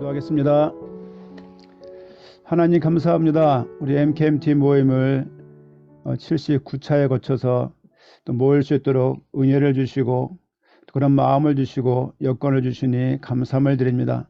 기도하겠습니다. 하나님 감사합니다. 우리 MKMT 모임을 79차에 거쳐서 또 모일 수 있도록 은혜를 주시고 그런 마음을 주시고 여건을 주시니 감사함을 드립니다.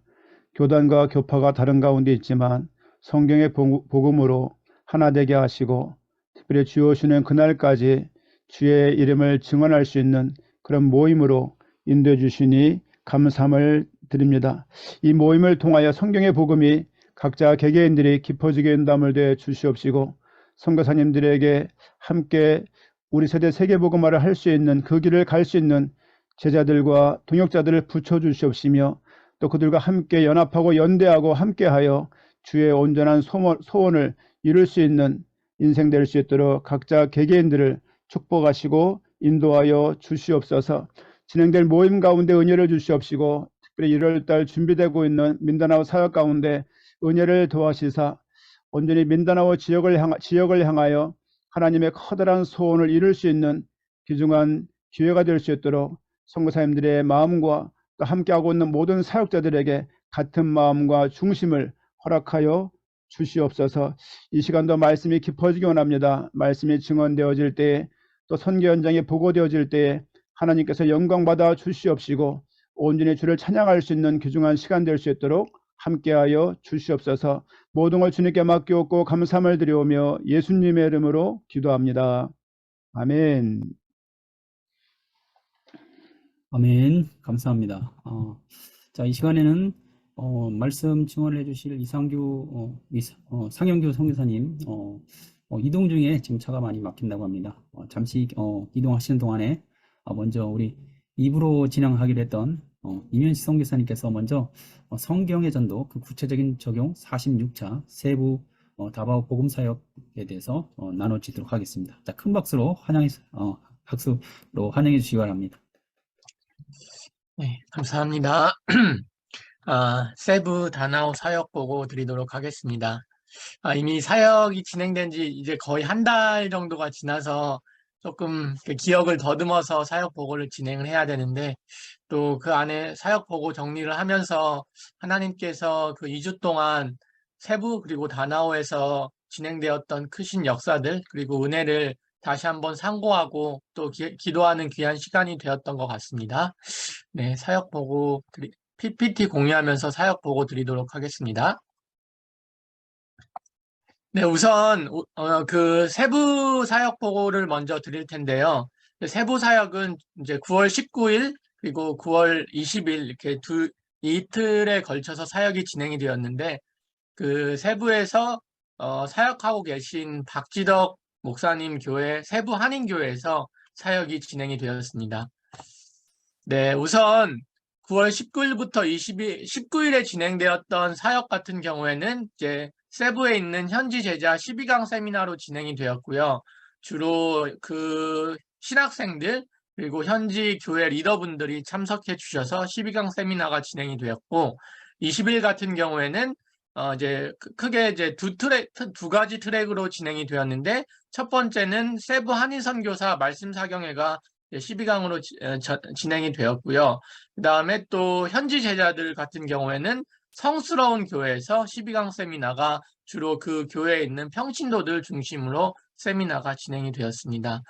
교단과 교파가 다른 가운데 있지만 성경의 복음으로 하나 되게 하시고 특별히 주여 오시는 그날까지 주의 이름을 증언할 수 있는 그런 모임으로 인도해 주시니 감사함을 드립니다. 이 모임을 통하여 성경의 복음이 각자 개개인들이 깊어지게 인도함을 되 주시옵시고 선교사님들에게 함께 우리 세대 세계복음화를 할 수 있는 그 길을 갈 수 있는 제자들과 동역자들을 붙여주시옵시며 또 그들과 함께 연합하고 연대하고 함께하여 주의 온전한 소원을 이룰 수 있는 인생 될 수 있도록 각자 개개인들을 축복하시고 인도하여 주시옵소서. 진행될 모임 가운데 은혜를 주시옵시고 특별히 1월달 준비되고 있는 민다나오 사역 가운데 은혜를 도와시사 온전히 민다나오 지역을 향하여 하나님의 커다란 소원을 이룰 수 있는 귀중한 기회가 될 수 있도록 선교사님들의 마음과 또 함께하고 있는 모든 사역자들에게 같은 마음과 중심을 허락하여 주시옵소서. 이 시간도 말씀이 깊어지기 원합니다. 말씀이 증언되어질 때에 또 선교 현장에 보고되어질 때에 하나님께서 영광받아 주시옵시고 온전히 주를 찬양할 수 있는 귀중한 시간 될 수 있도록 함께하여 주시옵소서. 모든 걸 주님께 맡기옵고 감사함을 드리오며 예수님의 이름으로 기도합니다. 아멘. 아멘. 감사합니다. 자, 이 시간에는 말씀 증언을 해주실 상영규 선교사님 이동 중에 지금 차가 많이 막힌다고 합니다. 잠시 이동하시는 동안에 먼저 우리 입으로 진행하기로 했던 이면식 선교사님께서 먼저 성경의 전도 그 구체적인 적용 46차 세부 다바오 복음 사역에 대해서 나눠지도록 하겠습니다. 자, 큰 박수로 박수로 환영해 주시기 바랍니다. 네, 감사합니다. 세부 다나오 사역 보고 드리도록 하겠습니다. 이미 사역이 진행된 지 이제 거의 한 달 정도가 지나서 조금 기억을 더듬어서 사역 보고를 진행을 해야 되는데 또 그 안에 사역 보고 정리를 하면서 하나님께서 그 2주 동안 세부 그리고 다나오에서 진행되었던 크신 역사들 그리고 은혜를 다시 한번 상고하고 또 기도하는 귀한 시간이 되었던 것 같습니다. 네, 사역 보고 PPT 공유하면서 사역 보고 드리도록 하겠습니다. 네, 우선 그 세부 사역 보고를 먼저 드릴 텐데요. 세부 사역은 이제 9월 19일 그리고 9월 20일 이렇게 이틀에 걸쳐서 사역이 진행이 되었는데 그 세부에서 사역하고 계신 박지덕 목사님 교회 세부 한인교회에서 사역이 진행이 되었습니다. 네, 우선 9월 19일부터 19일에 진행되었던 사역 같은 경우에는 이제 세부에 있는 현지 제자 12강 세미나로 진행이 되었고요. 주로 그 신학생들 그리고 현지 교회 리더분들이 참석해 주셔서 12강 세미나가 진행이 되었고 20일 같은 경우에는 이제 크게 이제 두 가지 트랙으로 진행이 되었는데 첫 번째는 세부 한인 선교사 말씀 사경회가 12강으로 진행이 되었고요. 그 다음에 또 현지 제자들 같은 경우에는 성스러운 교회에서 12강 세미나가 주로 그 교회에 있는 평신도들 중심으로 세미나가 진행이 되었습니다.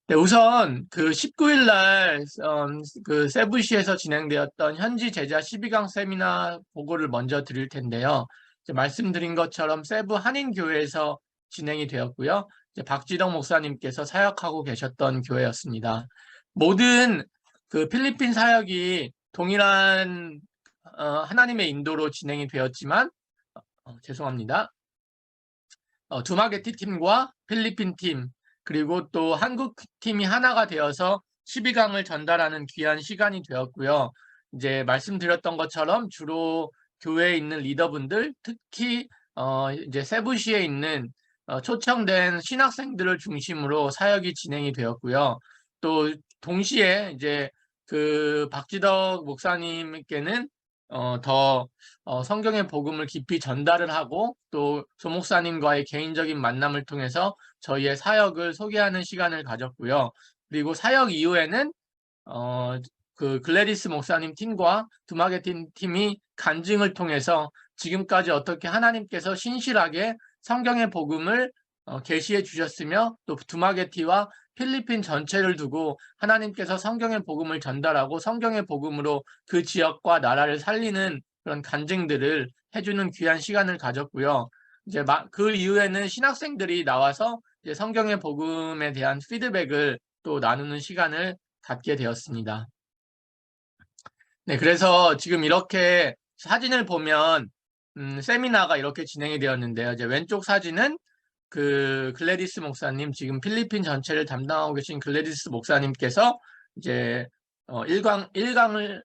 네, 우선 그 19일 날 그 세부시에서 진행되었던 현지 제자 12강 세미나 보고를 먼저 드릴 텐데요. 이제 말씀드린 것처럼 세부 한인교회에서 진행이 되었고요. 이제 박지덕 목사님께서 사역하고 계셨던 교회였습니다. 모든 그 필리핀 사역이 동일한 하나님의 인도로 진행이 되었지만 죄송합니다. 두마게티 팀과 필리핀 팀 그리고 또 한국 팀이 하나가 되어서 12강을 전달하는 귀한 시간이 되었고요. 이제 말씀드렸던 것처럼 주로 교회에 있는 리더분들 특히 이제 세부시에 있는 초청된 신학생들을 중심으로 사역이 진행이 되었고요. 또 동시에 이제 그 박지덕 목사님께는 더 성경의 복음을 깊이 전달을 하고 또 조목사님과의 개인적인 만남을 통해서 저희의 사역을 소개하는 시간을 가졌고요. 그리고 사역 이후에는 그 글래디스 목사님 팀과 두마게틴 팀이 간증을 통해서 지금까지 어떻게 하나님께서 신실하게 성경의 복음을 계시해 주셨으며 또 두마게티와 필리핀 전체를 두고 하나님께서 성경의 복음을 전달하고 성경의 복음으로 그 지역과 나라를 살리는 그런 간증들을 해주는 귀한 시간을 가졌고요. 이제 그 이후에는 신학생들이 나와서 이제 성경의 복음에 대한 피드백을 또 나누는 시간을 갖게 되었습니다. 네, 그래서 지금 이렇게 사진을 보면 세미나가 이렇게 진행이 되었는데요. 이제 왼쪽 사진은 그 글래디스 목사님, 지금 필리핀 전체를 담당하고 계신 글래디스 목사님께서 이제 1강을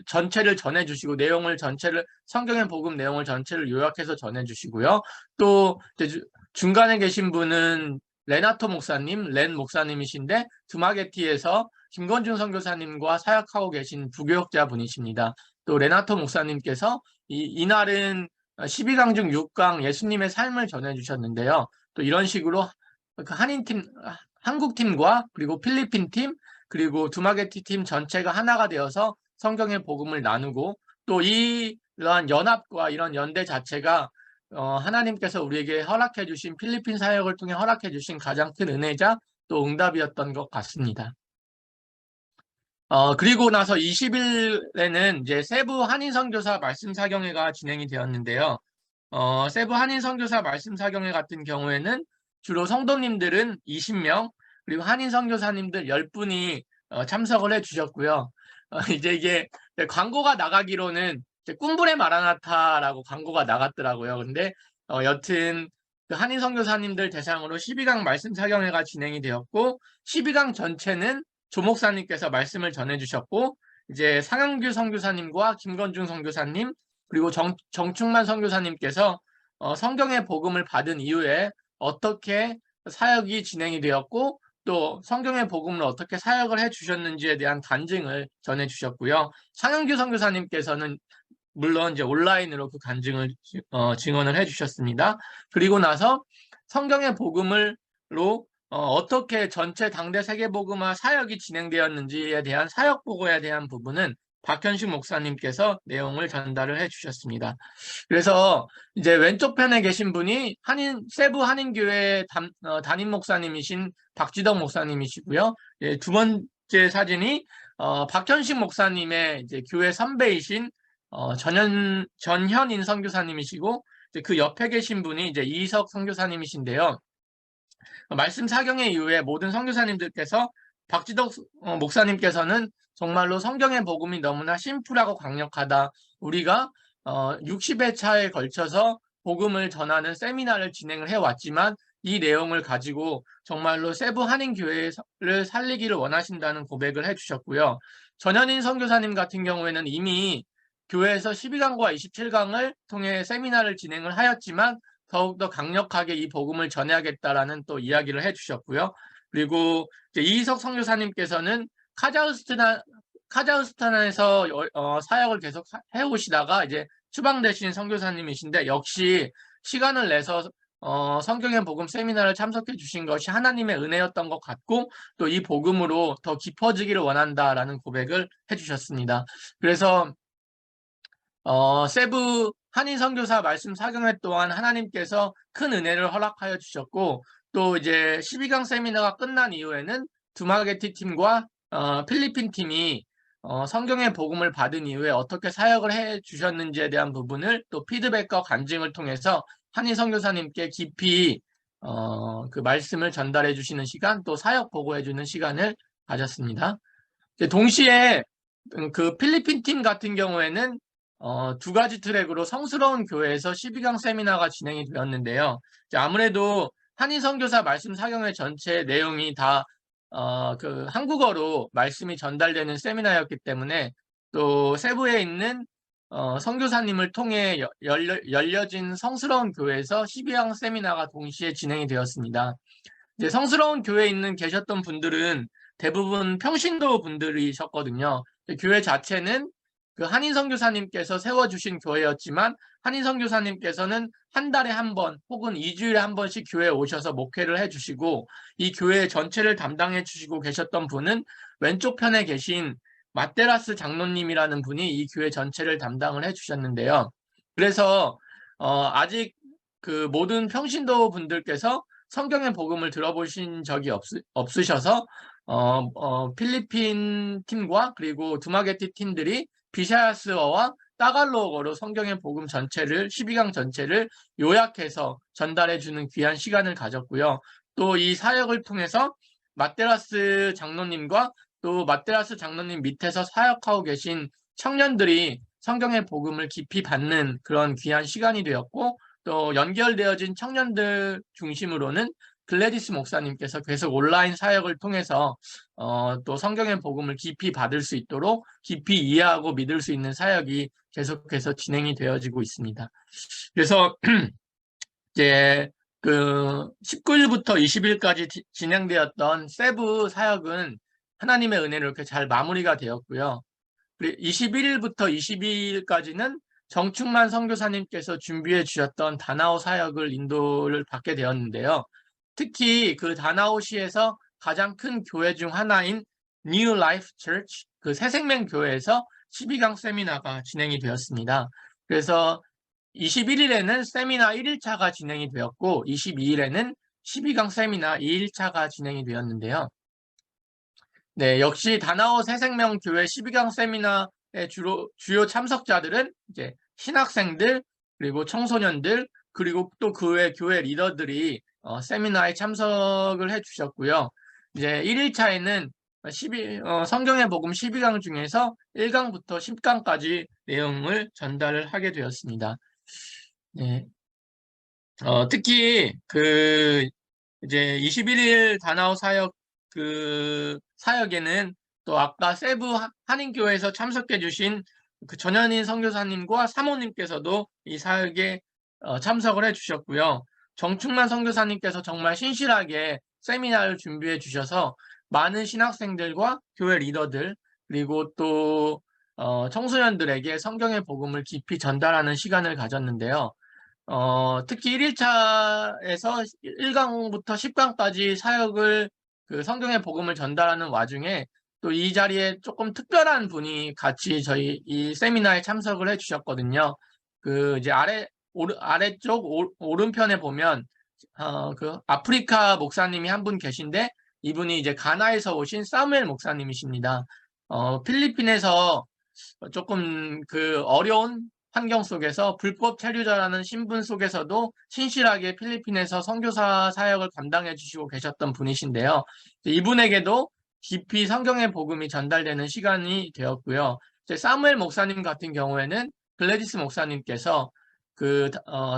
전체를 전해주시고 내용을 전체를 성경의 복음 내용을 전체를 요약해서 전해주시고요. 또 이제 중간에 계신 분은 레나토 목사님, 렌 목사님이신데 두마게티에서 김건중 선교사님과 사역하고 계신 부교역자 분이십니다. 또 레나토 목사님께서 이날은 12강 중 6강 예수님의 삶을 전해주셨는데요. 또 이런 식으로 그 한국팀과 그리고 필리핀팀 그리고 두마게티 팀 전체가 하나가 되어서 성경의 복음을 나누고 또 이러한 연합과 이런 연대 자체가 하나님께서 우리에게 허락해 주신 필리핀 사역을 통해 허락해 주신 가장 큰 은혜자 또 응답이었던 것 같습니다. 그리고 나서 20일에는 이제 세부 한인 선교사 말씀 사경회가 진행이 되었는데요. 세부 한인 선교사 말씀 사경회 같은 경우에는 주로 성도님들은 20명 그리고 한인 선교사님들 10분이 참석을 해 주셨고요. 이제 이게 광고가 나가기로는 이제 꿈불의 마라나타라고 광고가 나갔더라고요. 근데 여튼 그 한인 선교사님들 대상으로 12강 말씀 사경회가 진행이 되었고 12강 전체는 조 목사님께서 말씀을 전해주셨고 이제 상영규 선교사님과 김건중 선교사님 그리고 정충만 선교사님께서 성경의 복음을 받은 이후에 어떻게 사역이 진행이 되었고 또 성경의 복음을 어떻게 사역을 해주셨는지에 대한 간증을 전해주셨고요. 상영규 선교사님께서는 물론 이제 온라인으로 그 간증을 증언을 해주셨습니다. 그리고 나서 성경의 복음으로 어떻게 전체 당대 세계복음화 사역이 진행되었는지에 대한 사역 보고에 대한 부분은 박현식 목사님께서 내용을 전달을 해주셨습니다. 그래서 이제 왼쪽 편에 계신 분이 세부 한인교회 담임 목사님이신 박지덕 목사님이시고요. 예, 두 번째 사진이 박현식 목사님의 이제 교회 선배이신 전현인 선교사님이시고 그 옆에 계신 분이 이제 이석 선교사님이신데요. 말씀 사경회 이후에 모든 선교사님들께서 박지덕 목사님께서는 정말로 성경의 복음이 너무나 심플하고 강력하다. 우리가 60회 차에 걸쳐서 복음을 전하는 세미나를 진행을 해왔지만 이 내용을 가지고 정말로 세부 한인교회를 살리기를 원하신다는 고백을 해주셨고요. 전현인 선교사님 같은 경우에는 이미 교회에서 12강과 27강을 통해 세미나를 진행을 하였지만 더욱더 강력하게 이 복음을 전해야겠다라는 또 이야기를 해주셨고요. 그리고 이제 이희석 선교사님께서는 카자흐스탄에서 사역을 계속 해오시다가 이제 추방되신 선교사님이신데 역시 시간을 내서 성경의 복음 세미나를 참석해 주신 것이 하나님의 은혜였던 것 같고 또 이 복음으로 더 깊어지기를 원한다라는 고백을 해주셨습니다. 그래서 세부 한인 선교사 말씀 사경회 또한 하나님께서 큰 은혜를 허락하여 주셨고 또 이제 12강 세미나가 끝난 이후에는 두마게티 팀과 필리핀 팀이 성경의 복음을 받은 이후에 어떻게 사역을 해 주셨는지에 대한 부분을 또 피드백과 간증을 통해서 한인 선교사님께 깊이 그 말씀을 전달해 주시는 시간 또 사역 보고해 주는 시간을 가졌습니다. 동시에 그 필리핀 팀 같은 경우에는 두 가지 트랙으로 성스러운 교회에서 12강 세미나가 진행이 되었는데요. 아무래도 한인 선교사 말씀 사경회 전체 내용이 다 그 한국어로 말씀이 전달되는 세미나였기 때문에 또 세부에 있는 선교사님을 통해 열려진 성스러운 교회에서 12강 세미나가 동시에 진행이 되었습니다. 이제 성스러운 교회에 계셨던 분들은 대부분 평신도 분들이셨거든요. 교회 자체는 그 한인 선교사님께서 세워주신 교회였지만 한인 선교사님께서는 한 달에 한 번 혹은 2주일에 한 번씩 교회에 오셔서 목회를 해주시고 이 교회 전체를 담당해 주시고 계셨던 분은 왼쪽 편에 계신 마테라스 장로님이라는 분이 이 교회 전체를 담당을 해주셨는데요. 그래서 아직 그 모든 평신도 분들께서 성경의 복음을 들어보신 적이 없으셔서 필리핀 팀과 그리고 두마게티 팀들이 비샤야스어와 따갈로그로 성경의 복음 전체를 12강 전체를 요약해서 전달해주는 귀한 시간을 가졌고요. 또 이 사역을 통해서 마테라스 장로님과 또 마테라스 장로님 밑에서 사역하고 계신 청년들이 성경의 복음을 깊이 받는 그런 귀한 시간이 되었고, 또 연결되어진 청년들 중심으로는 글래디스 목사님께서 계속 온라인 사역을 통해서 또 성경의 복음을 깊이 받을 수 있도록 깊이 이해하고 믿을 수 있는 사역이 계속해서 진행이 되어지고 있습니다. 그래서 이제 그 19일부터 20일까지 진행되었던 세부 사역은 하나님의 은혜로 이렇게 잘 마무리가 되었고요. 21일부터 22일까지는 정충만 선교사님께서 준비해 주셨던 다나오 사역을 인도를 받게 되었는데요. 특히 그 다나오시에서 가장 큰 교회 중 하나인 New Life Church, 그 새생명 교회에서 12강 세미나가 진행이 되었습니다. 그래서 21일에는 세미나 1일차가 진행이 되었고 22일에는 12강 세미나 2일차가 진행이 되었는데요. 네, 역시 다나오 새생명 교회 12강 세미나의 주요 참석자들은 이제 신학생들, 그리고 청소년들, 그리고 또 그 외 교회 리더들이 세미나에 참석을 해 주셨고요. 이제 1일차에는 성경의 복음 12강 중에서 1강부터 10강까지 내용을 전달을 하게 되었습니다. 네. 특히 그 이제 21일 다나오 사역 사역에는 또 아까 세부 한인교회에서 참석해 주신 그 전현인 선교사님과 사모님께서도 이 사역에 참석을 해 주셨고요. 정충만 선교사님께서 정말 신실하게 세미나를 준비해 주셔서 많은 신학생들과 교회 리더들, 그리고 또 청소년들에게 성경의 복음을 깊이 전달하는 시간을 가졌는데요. 특히 1일차에서 1강부터 10강까지 사역을 그 성경의 복음을 전달하는 와중에 또 이 자리에 조금 특별한 분이 같이 저희 이 세미나에 참석을 해 주셨거든요. 그 이제 아래쪽 오른편에 보면 그 아프리카 목사님이 한 분 계신데, 이분이 이제 가나에서 오신 사무엘 목사님이십니다. 필리핀에서 조금 그 어려운 환경 속에서 불법 체류자라는 신분 속에서도 신실하게 필리핀에서 선교사 사역을 감당해 주시고 계셨던 분이신데요. 이분에게도 깊이 성경의 복음이 전달되는 시간이 되었고요. 사무엘 목사님 같은 경우에는 글래디스 목사님께서 그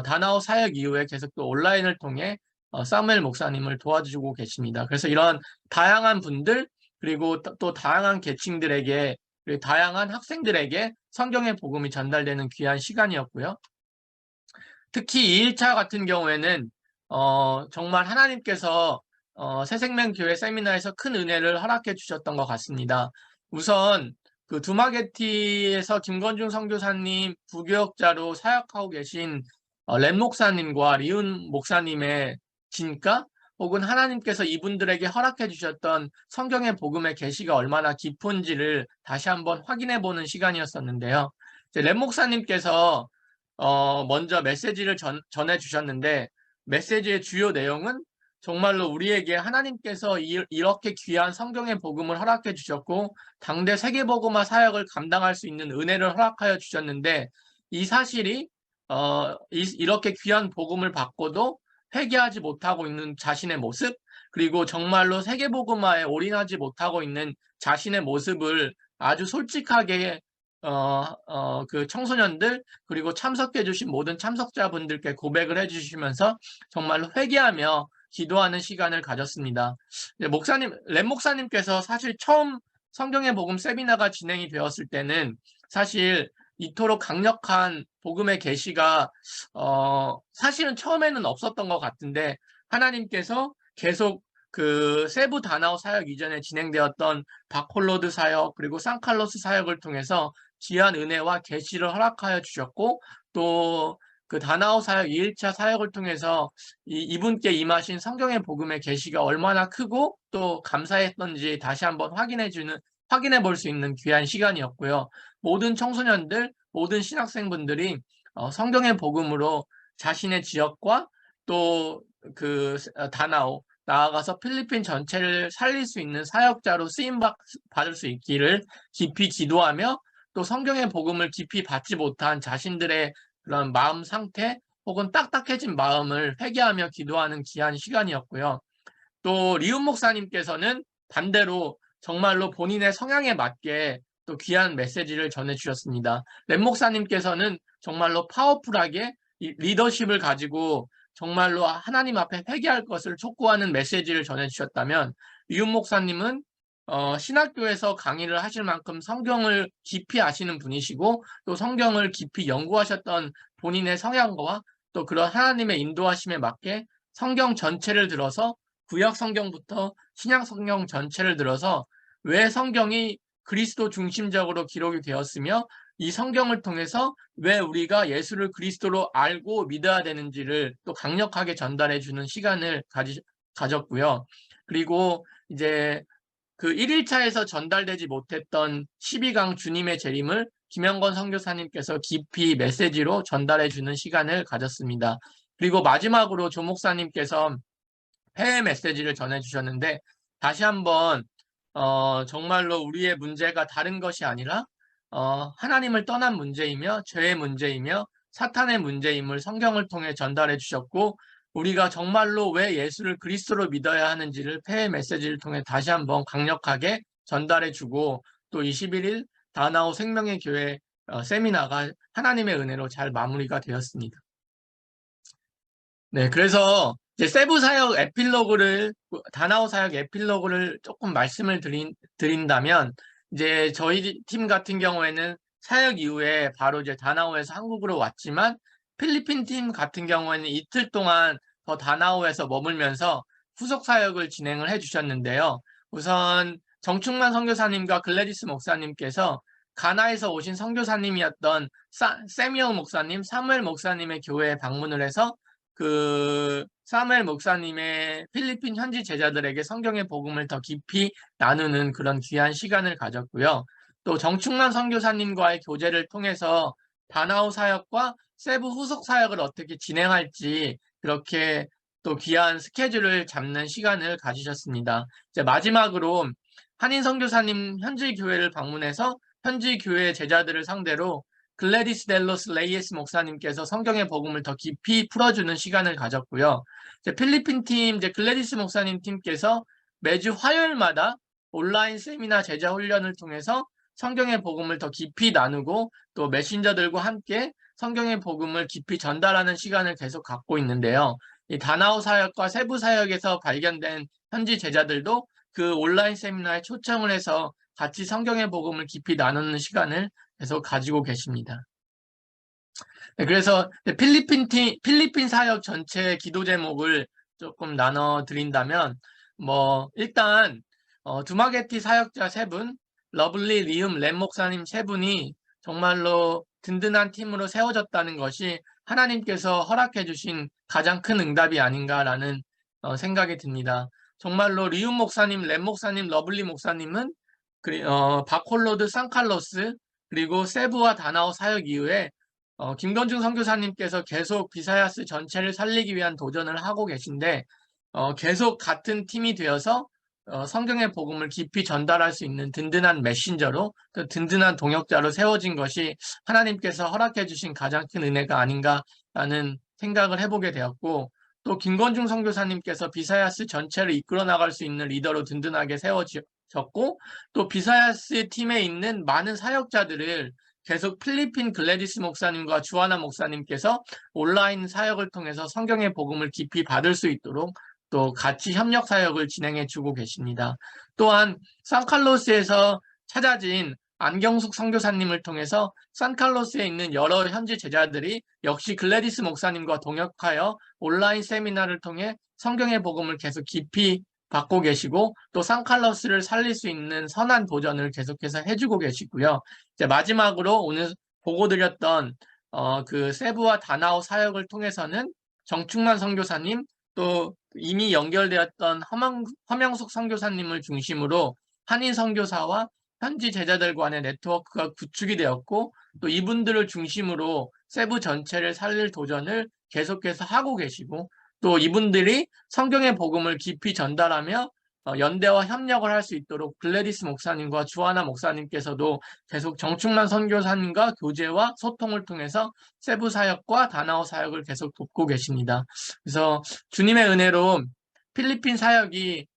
다나오 사역 이후에 계속 또 온라인을 통해 사무엘 목사님을 도와주고 계십니다. 그래서 이런 다양한 분들, 그리고 또 다양한 계층들에게, 그리고 다양한 학생들에게 성경의 복음이 전달되는 귀한 시간이었고요. 특히 2일차 같은 경우에는 정말 하나님께서 새생명교회 세미나에서 큰 은혜를 허락해 주셨던 것 같습니다. 우선 그 두마게티에서 김건중 선교사님 부교역자로 사역하고 계신 렘 목사님과 리은 목사님의 진가, 혹은 하나님께서 이분들에게 허락해 주셨던 성경의 복음의 계시가 얼마나 깊은지를 다시 한번 확인해 보는 시간이었었는데요. 렘 목사님께서 먼저 메시지를 전해 주셨는데, 메시지의 주요 내용은 정말로 우리에게 하나님께서 이렇게 귀한 성경의 복음을 허락해 주셨고 당대 세계복음화 사역을 감당할 수 있는 은혜를 허락하여 주셨는데, 이 사실이 이렇게 귀한 복음을 받고도 회개하지 못하고 있는 자신의 모습, 그리고 정말로 세계복음화에 올인하지 못하고 있는 자신의 모습을 아주 솔직하게 그 청소년들, 그리고 참석해 주신 모든 참석자분들께 고백을 해 주시면서 정말로 회개하며 기도하는 시간을 가졌습니다. 렘 목사님께서 사실 처음 성경의 복음 세미나가 진행이 되었을 때는 사실 이토록 강력한 복음의 계시가 사실은 처음에는 없었던 것 같은데, 하나님께서 계속 그 세부 다나오 사역 이전에 진행되었던 바콜로드 사역, 그리고 산칼로스 사역을 통해서 귀한 은혜와 계시를 허락하여 주셨고, 또 그 다나오 사역 2일차 사역을 통해서 이분께 임하신 성경의 복음의 계시가 얼마나 크고 또 감사했던지 다시 한번 확인해 주는 확인해 볼 수 있는 귀한 시간이었고요. 모든 청소년들, 모든 신학생분들이 성경의 복음으로 자신의 지역과 또 그 다나오, 나아가서 필리핀 전체를 살릴 수 있는 사역자로 쓰임 받을 수 있기를 깊이 기도하며, 또 성경의 복음을 깊이 받지 못한 자신들의 그런 마음 상태 혹은 딱딱해진 마음을 회개하며 기도하는 귀한 시간이었고요. 또 리움 목사님께서는 반대로 정말로 본인의 성향에 맞게 또 귀한 메시지를 전해주셨습니다. 렘 목사님께서는 정말로 파워풀하게 이 리더십을 가지고 정말로 하나님 앞에 회개할 것을 촉구하는 메시지를 전해주셨다면, 리움 목사님은 신학교에서 강의를 하실 만큼 성경을 깊이 아시는 분이시고 또 성경을 깊이 연구하셨던 본인의 성향과 또 그런 하나님의 인도하심에 맞게 성경 전체를 들어서, 구약 성경부터 신약 성경 전체를 들어서 왜 성경이 그리스도 중심적으로 기록이 되었으며 이 성경을 통해서 왜 우리가 예수를 그리스도로 알고 믿어야 되는지를 또 강력하게 전달해 주는 시간을 가졌고요. 그리고 이제 그 1일차에서 전달되지 못했던 12강 주님의 재림을 김영건 선교사님께서 깊이 메시지로 전달해 주는 시간을 가졌습니다. 그리고 마지막으로 조 목사님께서 해외 메시지를 전해주셨는데, 다시 한번 정말로 우리의 문제가 다른 것이 아니라 하나님을 떠난 문제이며 죄의 문제이며 사탄의 문제임을 성경을 통해 전달해 주셨고, 우리가 정말로 왜 예수를 그리스도로 믿어야 하는지를 해외 메시지를 통해 다시 한번 강력하게 전달해 주고, 또 21일 다나오 생명의 교회 세미나가 하나님의 은혜로 잘 마무리가 되었습니다. 네, 그래서 이제 세부 사역 에필로그를, 다나오 사역 에필로그를 조금 말씀을 드린다면, 이제 저희 팀 같은 경우에는 사역 이후에 바로 이제 다나오에서 한국으로 왔지만, 필리핀 팀 같은 경우에는 이틀 동안 더 다나오에서 머물면서 후속 사역을 진행을 해주셨는데요. 우선 정충만 선교사님과 글래디스 목사님께서 가나에서 오신 선교사님이었던 세미얼 목사님, 사무엘 목사님의 교회에 방문을 해서 그 사무엘 목사님의 필리핀 현지 제자들에게 성경의 복음을 더 깊이 나누는 그런 귀한 시간을 가졌고요. 또 정충만 선교사님과의 교제를 통해서 다나오 사역과 세부 후속 사역을 어떻게 진행할지 그렇게 또 귀한 스케줄을 잡는 시간을 가지셨습니다. 이제 마지막으로 한인 선교사님 현지 교회를 방문해서 현지 교회 제자들을 상대로 글래디스 델로스 레이에스 목사님께서 성경의 복음을 더 깊이 풀어주는 시간을 가졌고요. 이제 필리핀 팀, 이제 글래디스 목사님 팀께서 매주 화요일마다 온라인 세미나 제자 훈련을 통해서 성경의 복음을 더 깊이 나누고 또 메신저들과 함께 성경의 복음을 깊이 전달하는 시간을 계속 갖고 있는데요. 이 다나오 사역과 세부 사역에서 발견된 현지 제자들도 그 온라인 세미나에 초청을 해서 같이 성경의 복음을 깊이 나누는 시간을 계속 가지고 계십니다. 네, 그래서 필리핀 사역 전체 기도 제목을 조금 나눠 드린다면, 일단 두마게티 사역자 3분, 러블리, 리움, 렘 목사님 3분이 정말로 든든한 팀으로 세워졌다는 것이 하나님께서 허락해 주신 가장 큰 응답이 아닌가라는 생각이 듭니다. 정말로 리움 목사님, 렘 목사님, 러블리 목사님은 바콜로드, 산칼로스 그리고 세부와 다나오 사역 이후에 김건중 선교사님께서 계속 비사야스 전체를 살리기 위한 도전을 하고 계신데, 계속 같은 팀이 되어서 성경의 복음을 깊이 전달할 수 있는 든든한 메신저로, 또 든든한 동역자로 세워진 것이 하나님께서 허락해 주신 가장 큰 은혜가 아닌가라는 생각을 해보게 되었고, 또 김건중 선교사님께서 비사야스 전체를 이끌어 나갈 수 있는 리더로 든든하게 세워졌고, 또 비사야스 팀에 있는 많은 사역자들을 계속 필리핀 글래디스 목사님과 주하나 목사님께서 온라인 사역을 통해서 성경의 복음을 깊이 받을 수 있도록 또 같이 협력 사역을 진행해 주고 계십니다. 또한 산칼로스에서 찾아진 안경숙 선교사님을 통해서 산칼로스에 있는 여러 현지 제자들이 역시 글래디스 목사님과 동역하여 온라인 세미나를 통해 성경의 복음을 계속 깊이 받고 계시고, 또 산칼로스를 살릴 수 있는 선한 도전을 계속해서 해주고 계시고요. 이제 마지막으로 오늘 보고 드렸던 그 세부와 다나오 사역을 통해서는 정충만 선교사님, 또 이미 연결되었던 허명숙 선교사님을 중심으로 한인 선교사와 현지 제자들 간의 네트워크가 구축이 되었고 또 이분들을 중심으로 세부 전체를 살릴 도전을 계속해서 하고 계시고 또 이분들이 성경의 복음을 깊이 전달하며 연대와 협력을 할 수 있도록 글래디스 목사님과 주하나 목사님께서도 계속 정충만 선교사님과 교제와 소통을 통해서 세부 사역과 다나오 사역을 계속 돕고 계십니다. 그래서 주님의 은혜로 필리핀 사역이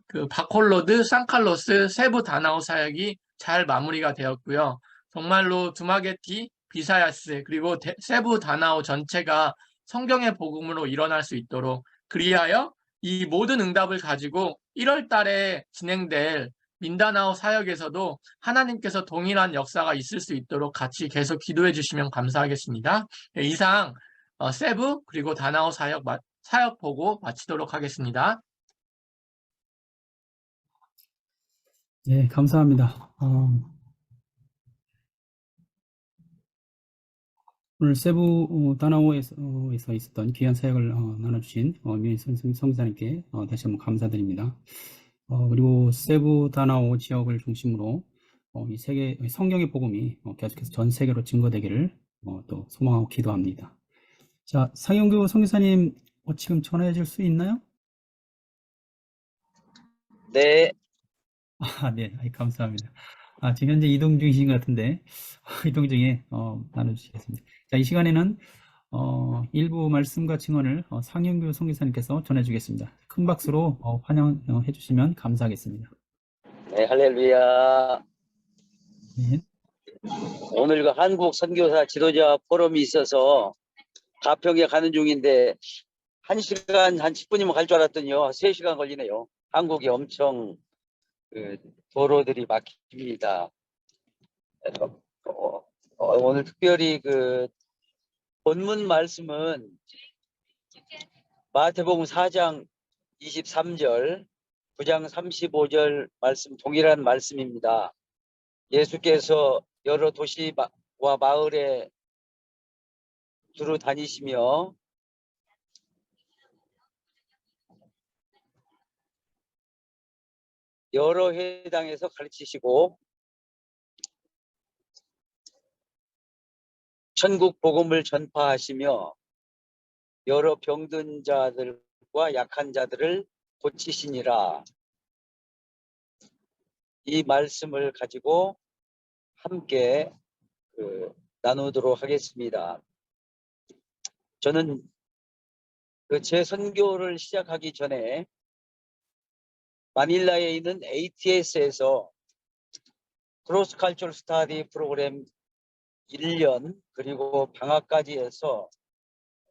그 바콜로드, 산칼로스, 세부 다나오 사역이 잘 마무리가 되었고요. 정말로 두마게티, 비사야스 그리고 세부 다나오 전체가 성경의 복음으로 일어날 수 있도록 그리하여 이 모든 응답을 가지고 1월 달에 진행될 민다나오 사역에서도 하나님께서 동일한 역사가 있을 수 있도록 같이 계속 기도해 주시면 감사하겠습니다. 이상 세부 그리고 다나오 사역 보고 마치도록 하겠습니다. 예, 감사합니다. 오늘 세부 다나오에서 있었던 귀한 사역을 나눠주신 미연 성사님께 다시 한번 감사드립니다. 그리고 세부 다나오 지역을 중심으로 이 세계 성경의 복음이 계속해서 전 세계로 증거되기를 또 소망하고 기도합니다. 자, 상영규 선교사님 지금 전화해 줄 수 있나요? 네, 네, 감사합니다. 지금 현재 이동 중이신 것 같은데 이동 중에 나눠주시겠습니다. 자, 이 시간에는 일부 말씀과 증언을 상영규 선교사님께서 전해주겠습니다. 큰 박수로 환영해 주시면 감사하겠습니다. 네, 할렐루야. 네. 오늘 그 한국 선교사 지도자 포럼이 있어서 가평에 가는 중인데 1시간 한 10분이면 갈 줄 알았더니요 3시간 걸리네요. 한국이 엄청 도로들이 막힙니다. 오늘 특별히 그 본문 말씀은 마태복음 4장 23절, 9장 35절 말씀 동일한 말씀입니다. 예수께서 여러 도시와 마을에 두루 다니시며 여러 회당에서 가르치시고 천국 복음을 전파하시며 여러 병든 자들과 약한 자들을 고치시니라. 이 말씀을 가지고 함께 나누도록 하겠습니다. 저는 제 선교를 시작하기 전에 마닐라에 있는 ATS에서 크로스 칼처럴 스터디 프로그램 1년 그리고 방학까지 해서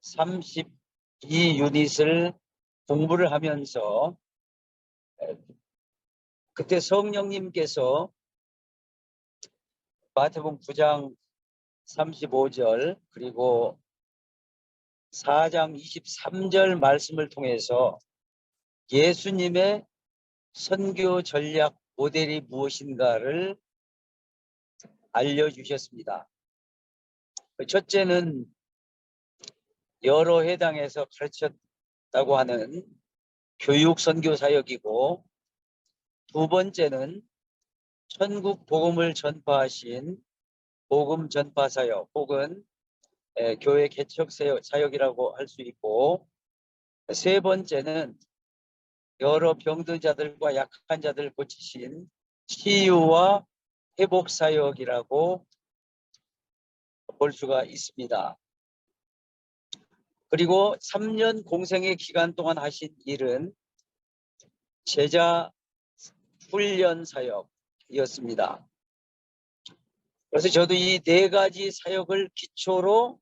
32유닛을 공부를 하면서 그때 성령님께서 마태복음 9장 35절 그리고 4장 23절 말씀을 통해서 예수님의 선교 전략 모델이 무엇인가를 알려주셨습니다. 첫째는 여러 회당에서 가르쳤다고 하는 교육 선교 사역이고, 두 번째는 천국 복음을 전파하신 복음 전파 사역 혹은 교회 개척 사역이라고 할 수 있고, 세 번째는 여러 병든 자들과 약한 자들 고치신 치유와 회복 사역이라고 볼 수가 있습니다. 그리고 3년 공생의 기간 동안 하신 일은 제자 훈련 사역이었습니다. 그래서 저도 이 네 가지 사역을 기초로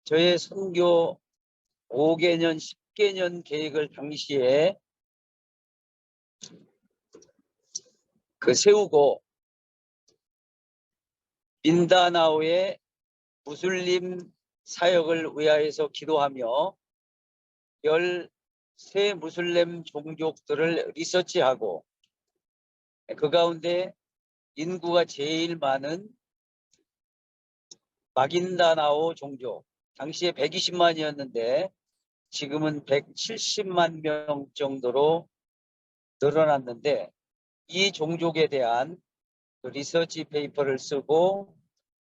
저의 선교 5개년, 10개년 계획을 당시에 세우고 민다나오의 무슬림 사역을 위하여서 기도하며 13 무슬림 종족들을 리서치하고 그 가운데 인구가 제일 많은 마긴다나오 종족, 당시에 120만이었는데 지금은 170만 명 정도로 늘어났는데 이 종족에 대한 그 리서치 페이퍼를 쓰고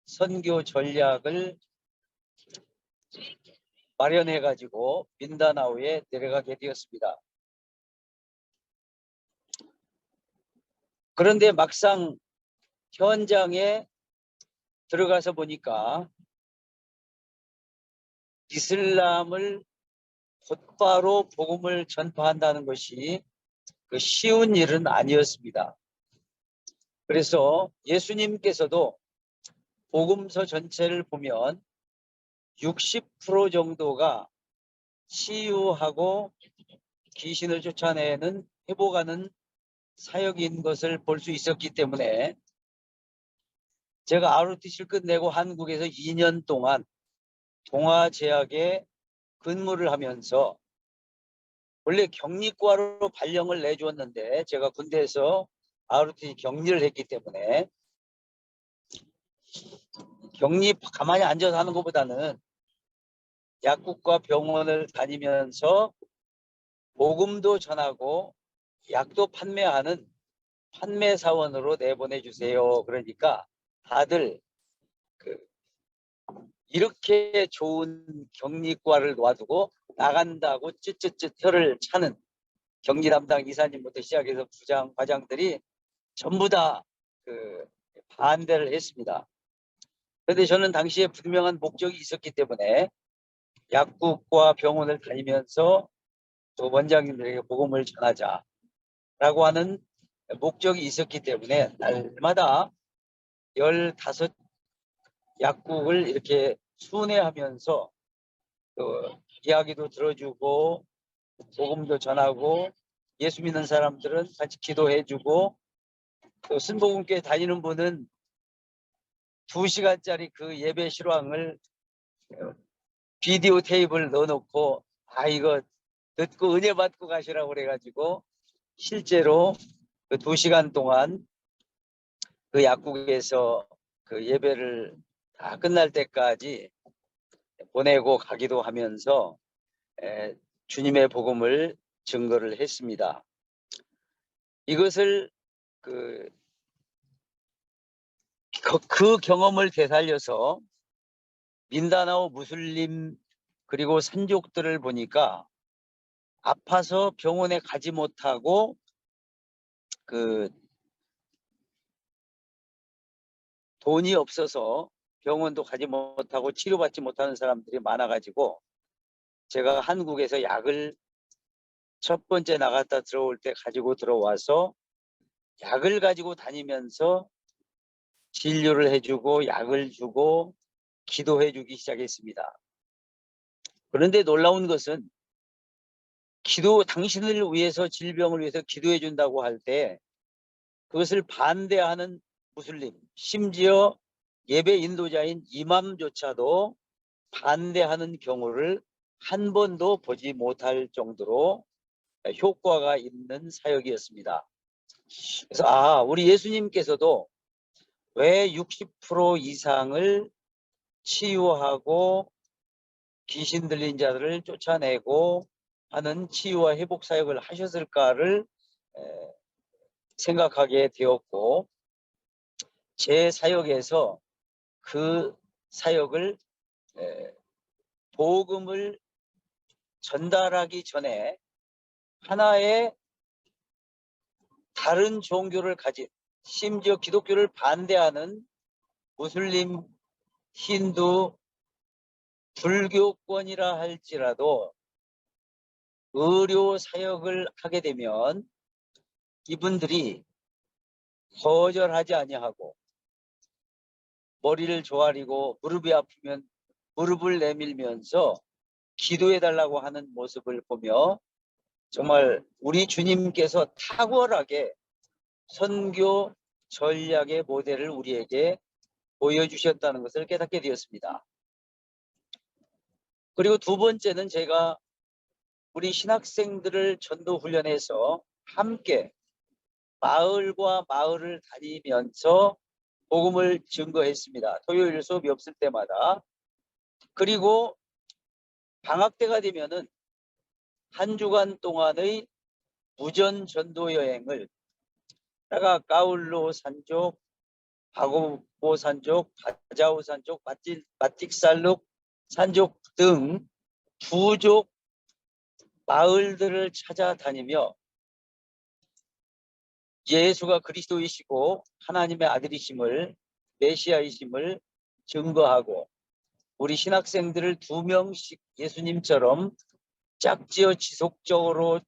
선교 전략을 마련해 가지고 민다나오에 내려가게 되었습니다. 그런데 막상 현장에 들어가서 보니까 이슬람을 곧바로 복음을 전파한다는 것이 그 쉬운 일은 아니었습니다. 그래서 예수님께서도 복음서 전체를 보면 60% 정도가 치유하고 귀신을 쫓아내는 회복하는 사역인 것을 볼 수 있었기 때문에 제가 ROTC를 끝내고 한국에서 2년 동안 동아제약에 근무를 하면서 원래 격리과로 발령을 내주었는데 제가 군대에서 ROTC 격리를 했기 때문에 격리 가만히 앉아서 하는 것보다는 약국과 병원을 다니면서 복음도 전하고 약도 판매하는 판매사원으로 내보내 주세요. 그러니까 다들 이렇게 좋은 격리과를 놔두고 나간다고 쯧쯧쯧 혀를 차는 격리 담당 이사님부터 시작해서 부장, 과장들이 전부 다 반대를 했습니다. 그런데 저는 당시에 분명한 목적이 있었기 때문에 약국과 병원을 다니면서 또 원장님들에게 복음을 전하자라고 하는 목적이 있었기 때문에 날마다 15 약국을 이렇게 순회하면서 이야기도 들어주고 복음도 전하고 예수 믿는 사람들은 같이 기도해주고 또 순복음교회 다니는 분은 2시간짜리 그 예배 실황을 비디오 테이프를 넣어놓고 이거 듣고 은혜 받고 가시라고 그래가지고 실제로 그 2시간 동안 그 약국에서 그 예배를 다 끝날 때까지 보내고 가기도 하면서 주님의 복음을 증거를 했습니다. 이것을 그 경험을 되살려서 민다나오 무슬림 그리고 산족들을 보니까 아파서 병원에 가지 못하고 돈이 없어서 병원도 가지 못하고 치료받지 못하는 사람들이 많아가지고 제가 한국에서 약을 첫 번째 나갔다 들어올 때 가지고 들어와서 약을 가지고 다니면서 진료를 해주고 약을 주고 기도해주기 시작했습니다. 그런데 놀라운 것은 당신을 위해서 질병을 위해서 기도해 준다고 할 때 그것을 반대하는 무슬림, 심지어 예배 인도자인 이맘조차도 반대하는 경우를 한 번도 보지 못할 정도로 효과가 있는 사역이었습니다. 그래서 우리 예수님께서도 왜 60% 이상을 치유하고 귀신 들린 자들을 쫓아내고 하는 치유와 회복 사역을 하셨을까를 생각하게 되었고 제 사역에서 그 사역을 복음을 전달하기 전에 하나의 다른 종교를 가진 심지어 기독교를 반대하는 무슬림, 힌두, 불교권이라 할지라도 의료 사역을 하게 되면 이분들이 거절하지 아니하고 머리를 조아리고 무릎이 아프면 무릎을 내밀면서 기도해 달라고 하는 모습을 보며 정말 우리 주님께서 탁월하게 선교 전략의 모델을 우리에게 보여주셨다는 것을 깨닫게 되었습니다. 그리고 두 번째는 제가 우리 신학생들을 전도 훈련해서 함께 마을과 마을을 다니면서 복음을 증거했습니다. 토요일 수업이 없을 때마다. 그리고 방학 때가 되면은 한 주간 동안의 무전 전도 여행을 사가까울로 산족, 바고보 산족, 바자우 산족, 마틱살룩 산족 등 부족 마을들을 찾아다니며 예수가 그리스도이시고 하나님의 아들이심을, 메시아이심을 증거하고 우리 신학생들을 2명씩 예수님처럼 짝지어 지속적으로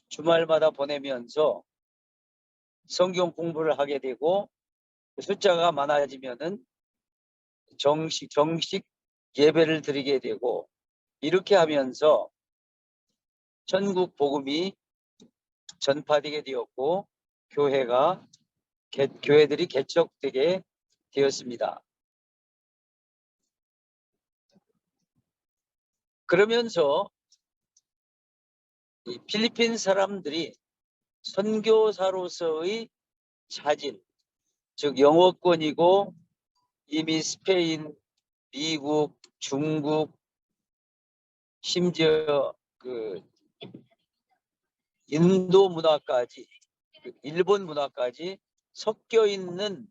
주말마다 보내면서 성경 공부를 하게 되고 숫자가 많아지면은 정식 예배를 드리게 되고, 이렇게 하면서 전국 복음이 전파되게 되었고 교회들이 개척되게 되었습니다. 그러면서 이 필리핀 사람들이 선교사로서의 자질, 즉 영어권이고 이미 스페인, 미국, 중국, 심지어 그 인도 문화까지, 일본 문화까지 섞여 있는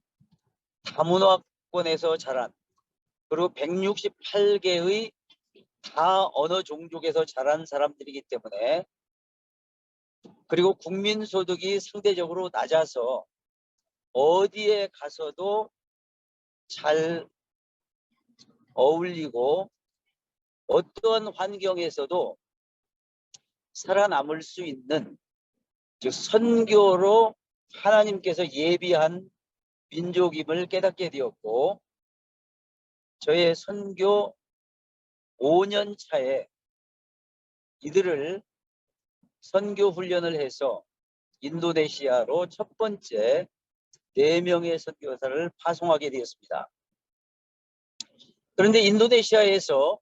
다문화권에서 자란, 그리고 168개의 다 언어 종족에서 자란 사람들이기 때문에, 그리고 국민소득이 상대적으로 낮아서 어디에 가서도 잘 어울리고 어떠한 환경에서도 살아남을 수 있는, 즉 선교로 하나님께서 예비한 민족임을 깨닫게 되었고, 저의 선교 5년 차에 이들을 선교 훈련을 해서 인도네시아로 첫 번째 4명의 선교사를 파송하게 되었습니다. 그런데 인도네시아에서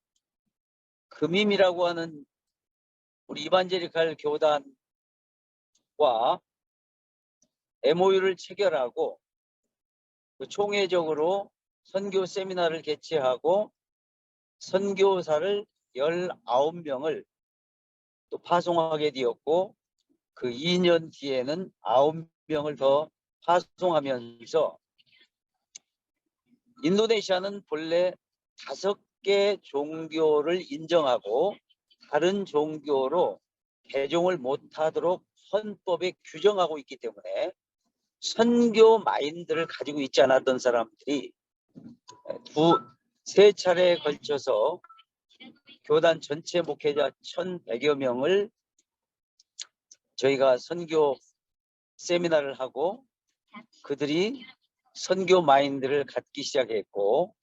금임이라고 하는 우리 이반제리칼 교단과 MOU를 체결하고 총회적으로 선교 세미나를 개최하고 선교사를 19명을 또 파송하게 되었고, 그 2년 뒤에는 9명을 더 파송하면서, 인도네시아는 본래 5개 종교를 인정하고 다른 종교로 개종을 못하도록 헌법에 규정하고 있기 때문에 선교 마인드를 가지고 있지 않았던 사람들이 3차례에 걸쳐서 교단 전체 목회자 1,100여 명을 저희가 선교 세미나를 하고 그들이 선교 마인드를 갖기 시작했고,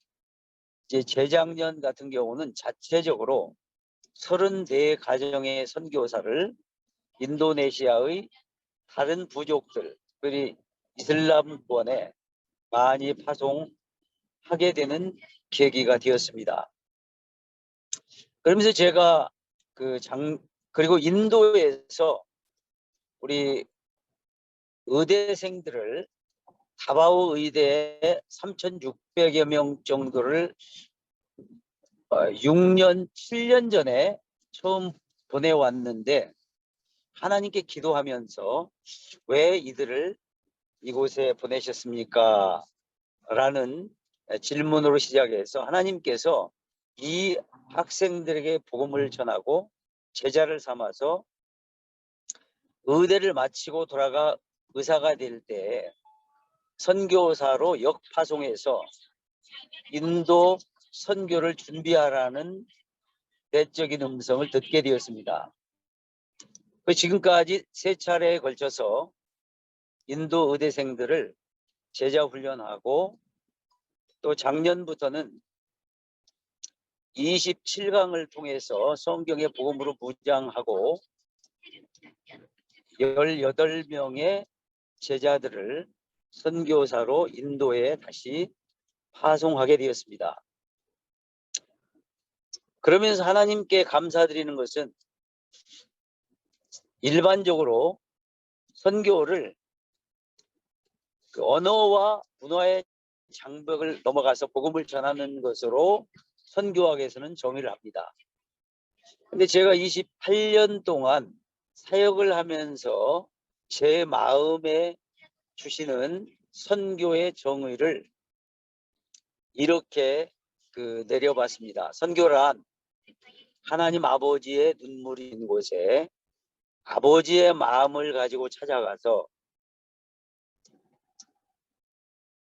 이제 재작년 같은 경우는 자체적으로 34가정의 선교사를 인도네시아의 다른 부족들, 특별히 이슬람권에 많이 파송하게 되는 계기가 되었습니다. 그러면서 제가 그리고 인도에서 우리 의대생들을 다바오 의대에 3,600여 명 정도를 6년, 7년 전에 처음 보내왔는데, 하나님께 기도하면서 왜 이들을 이곳에 보내셨습니까? 라는 질문으로 시작해서 하나님께서 이 학생들에게 복음을 전하고 제자를 삼아서 의대를 마치고 돌아가 의사가 될 때 선교사로 역파송해서 인도 선교를 준비하라는 내적인 음성을 듣게 되었습니다. 지금까지 3차례에 걸쳐서 인도 의대생들을 제자 훈련하고, 또 작년부터는 27강을 통해서 성경의 복음으로 무장하고 18명의 제자들을 선교사로 인도에 다시 파송하게 되었습니다. 그러면서 하나님께 감사드리는 것은, 일반적으로 선교를 그 언어와 문화의 장벽을 넘어가서 복음을 전하는 것으로 선교학에서는 정의를 합니다. 근데 제가 28년 동안 사역을 하면서 제 마음에 주시는 선교의 정의를 이렇게 내려봤습니다. 선교란 하나님 아버지의 눈물이 있는 곳에 아버지의 마음을 가지고 찾아가서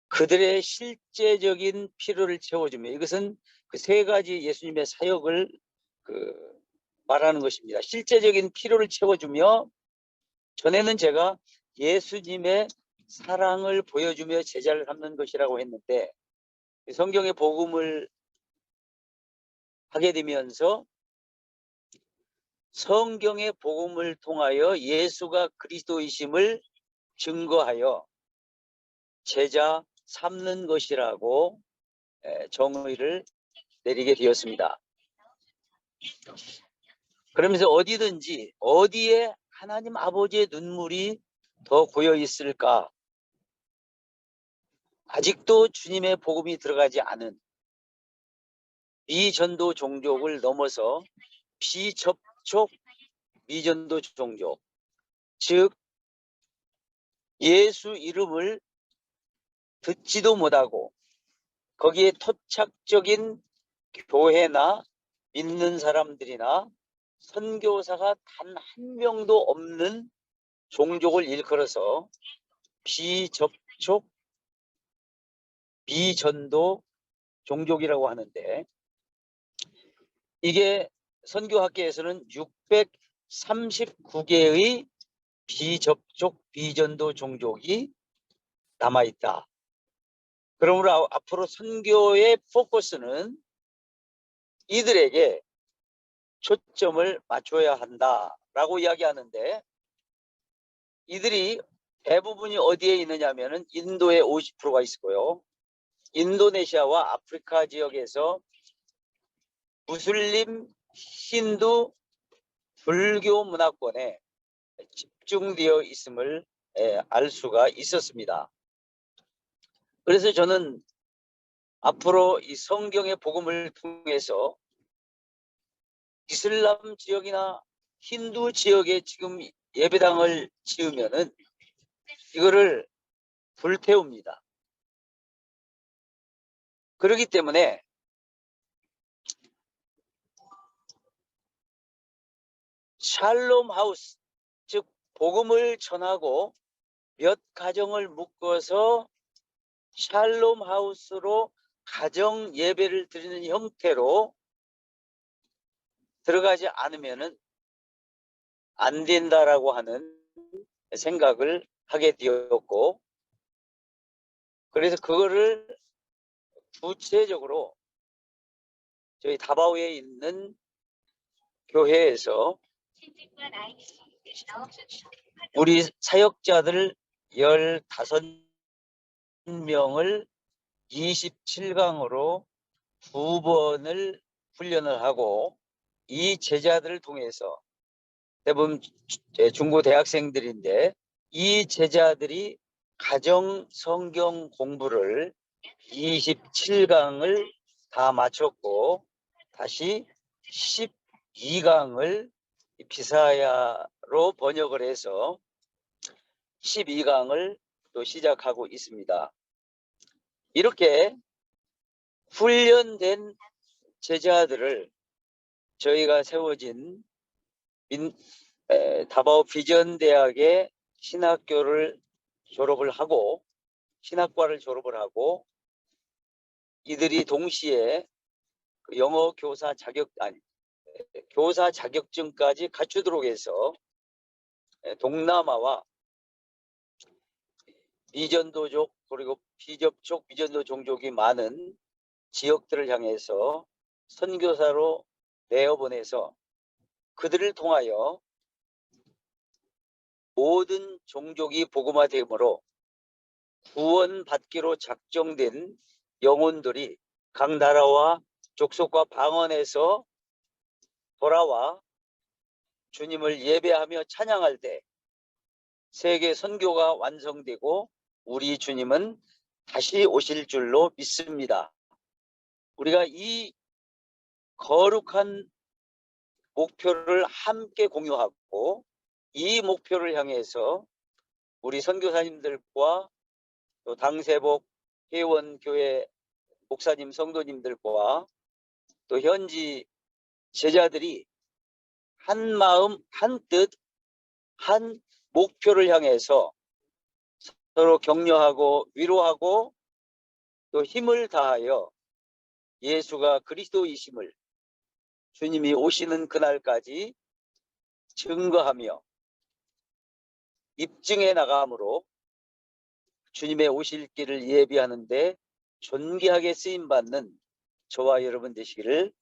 그들의 실제적인 필요를 채워주며, 이것은 그 세 가지 예수님의 사역을 말하는 것입니다. 실제적인 필요를 채워주며, 전에는 제가 예수님의 사랑을 보여주며 제자를 삼는 것이라고 했는데, 성경의 복음을 하게 되면서 성경의 복음을 통하여 예수가 그리스도이심을 증거하여 제자 삼는 것이라고 정의를 내리게 되었습니다. 그러면서 어디든지 어디에 하나님 아버지의 눈물이 더 고여 있을까? 아직도 주님의 복음이 들어가지 않은 비전도 종족을 넘어서 비접촉 미전도 종족, 즉 예수 이름을 듣지도 못하고 거기에 토착적인 교회나 믿는 사람들이나 선교사가 단 한 명도 없는 종족을 일컬어서 비접촉 비전도 종족이라고 하는데, 이게 선교학계에서는 639개의 비접촉 비전도 종족이 남아있다. 그러므로 앞으로 선교의 포커스는 이들에게 초점을 맞춰야 한다라고 이야기하는데, 이들이 대부분이 어디에 있느냐 하면은 인도에 50%가 있고요. 인도네시아와 아프리카 지역에서 무슬림, 힌두, 불교 문화권에 집중되어 있음을 알 수가 있었습니다. 그래서 저는 앞으로 이 성경의 복음을 통해서 이슬람 지역이나 힌두 지역에 지금 예배당을 지으면은 이거를 불태웁니다. 그렇기 때문에 샬롬 하우스, 즉 복음을 전하고 몇 가정을 묶어서 샬롬 하우스로 가정 예배를 드리는 형태로 들어가지 않으면은 안 된다라고 하는 생각을 하게 되었고, 그래서 그거를 구체적으로 저희 다바오에 있는 교회에서 우리 사역자들 15명을 27강으로 2번을 훈련을 하고, 이 제자들을 통해서 대부분 중고 대학생들인데, 이 제자들이 가정 성경 공부를 27강을 다 마쳤고 다시 12강을 비사야로 번역을 해서 12강을 또 시작하고 있습니다. 이렇게 훈련된 제자들을 저희가 세워진 다바오 비전대학의 신학과를 졸업을 하고 이들이 동시에 영어 교사 교사 자격증까지 갖추도록 해서 동남아와 미전도족 그리고 비접촉 미전도 종족이 많은 지역들을 향해서 선교사로 내어보내서 그들을 통하여 모든 종족이 복음화되므로 구원받기로 작정된 영혼들이 각 나라와 족속과 방언에서 돌아와 주님을 예배하며 찬양할 때 세계 선교가 완성되고 우리 주님은 다시 오실 줄로 믿습니다. 우리가 이 거룩한 목표를 함께 공유하고 이 목표를 향해서 우리 선교사님들과 또 당세복 회원교회 목사님 성도님들과 또 현지 제자들이 한 마음 한 뜻 한 목표를 향해서 서로 격려하고 위로하고 또 힘을 다하여 예수가 그리스도이심을 주님이 오시는 그날까지 증거하며 입증해 나감으로 주님의 오실 길을 예비하는데 존귀하게 쓰임받는 저와 여러분 되시기를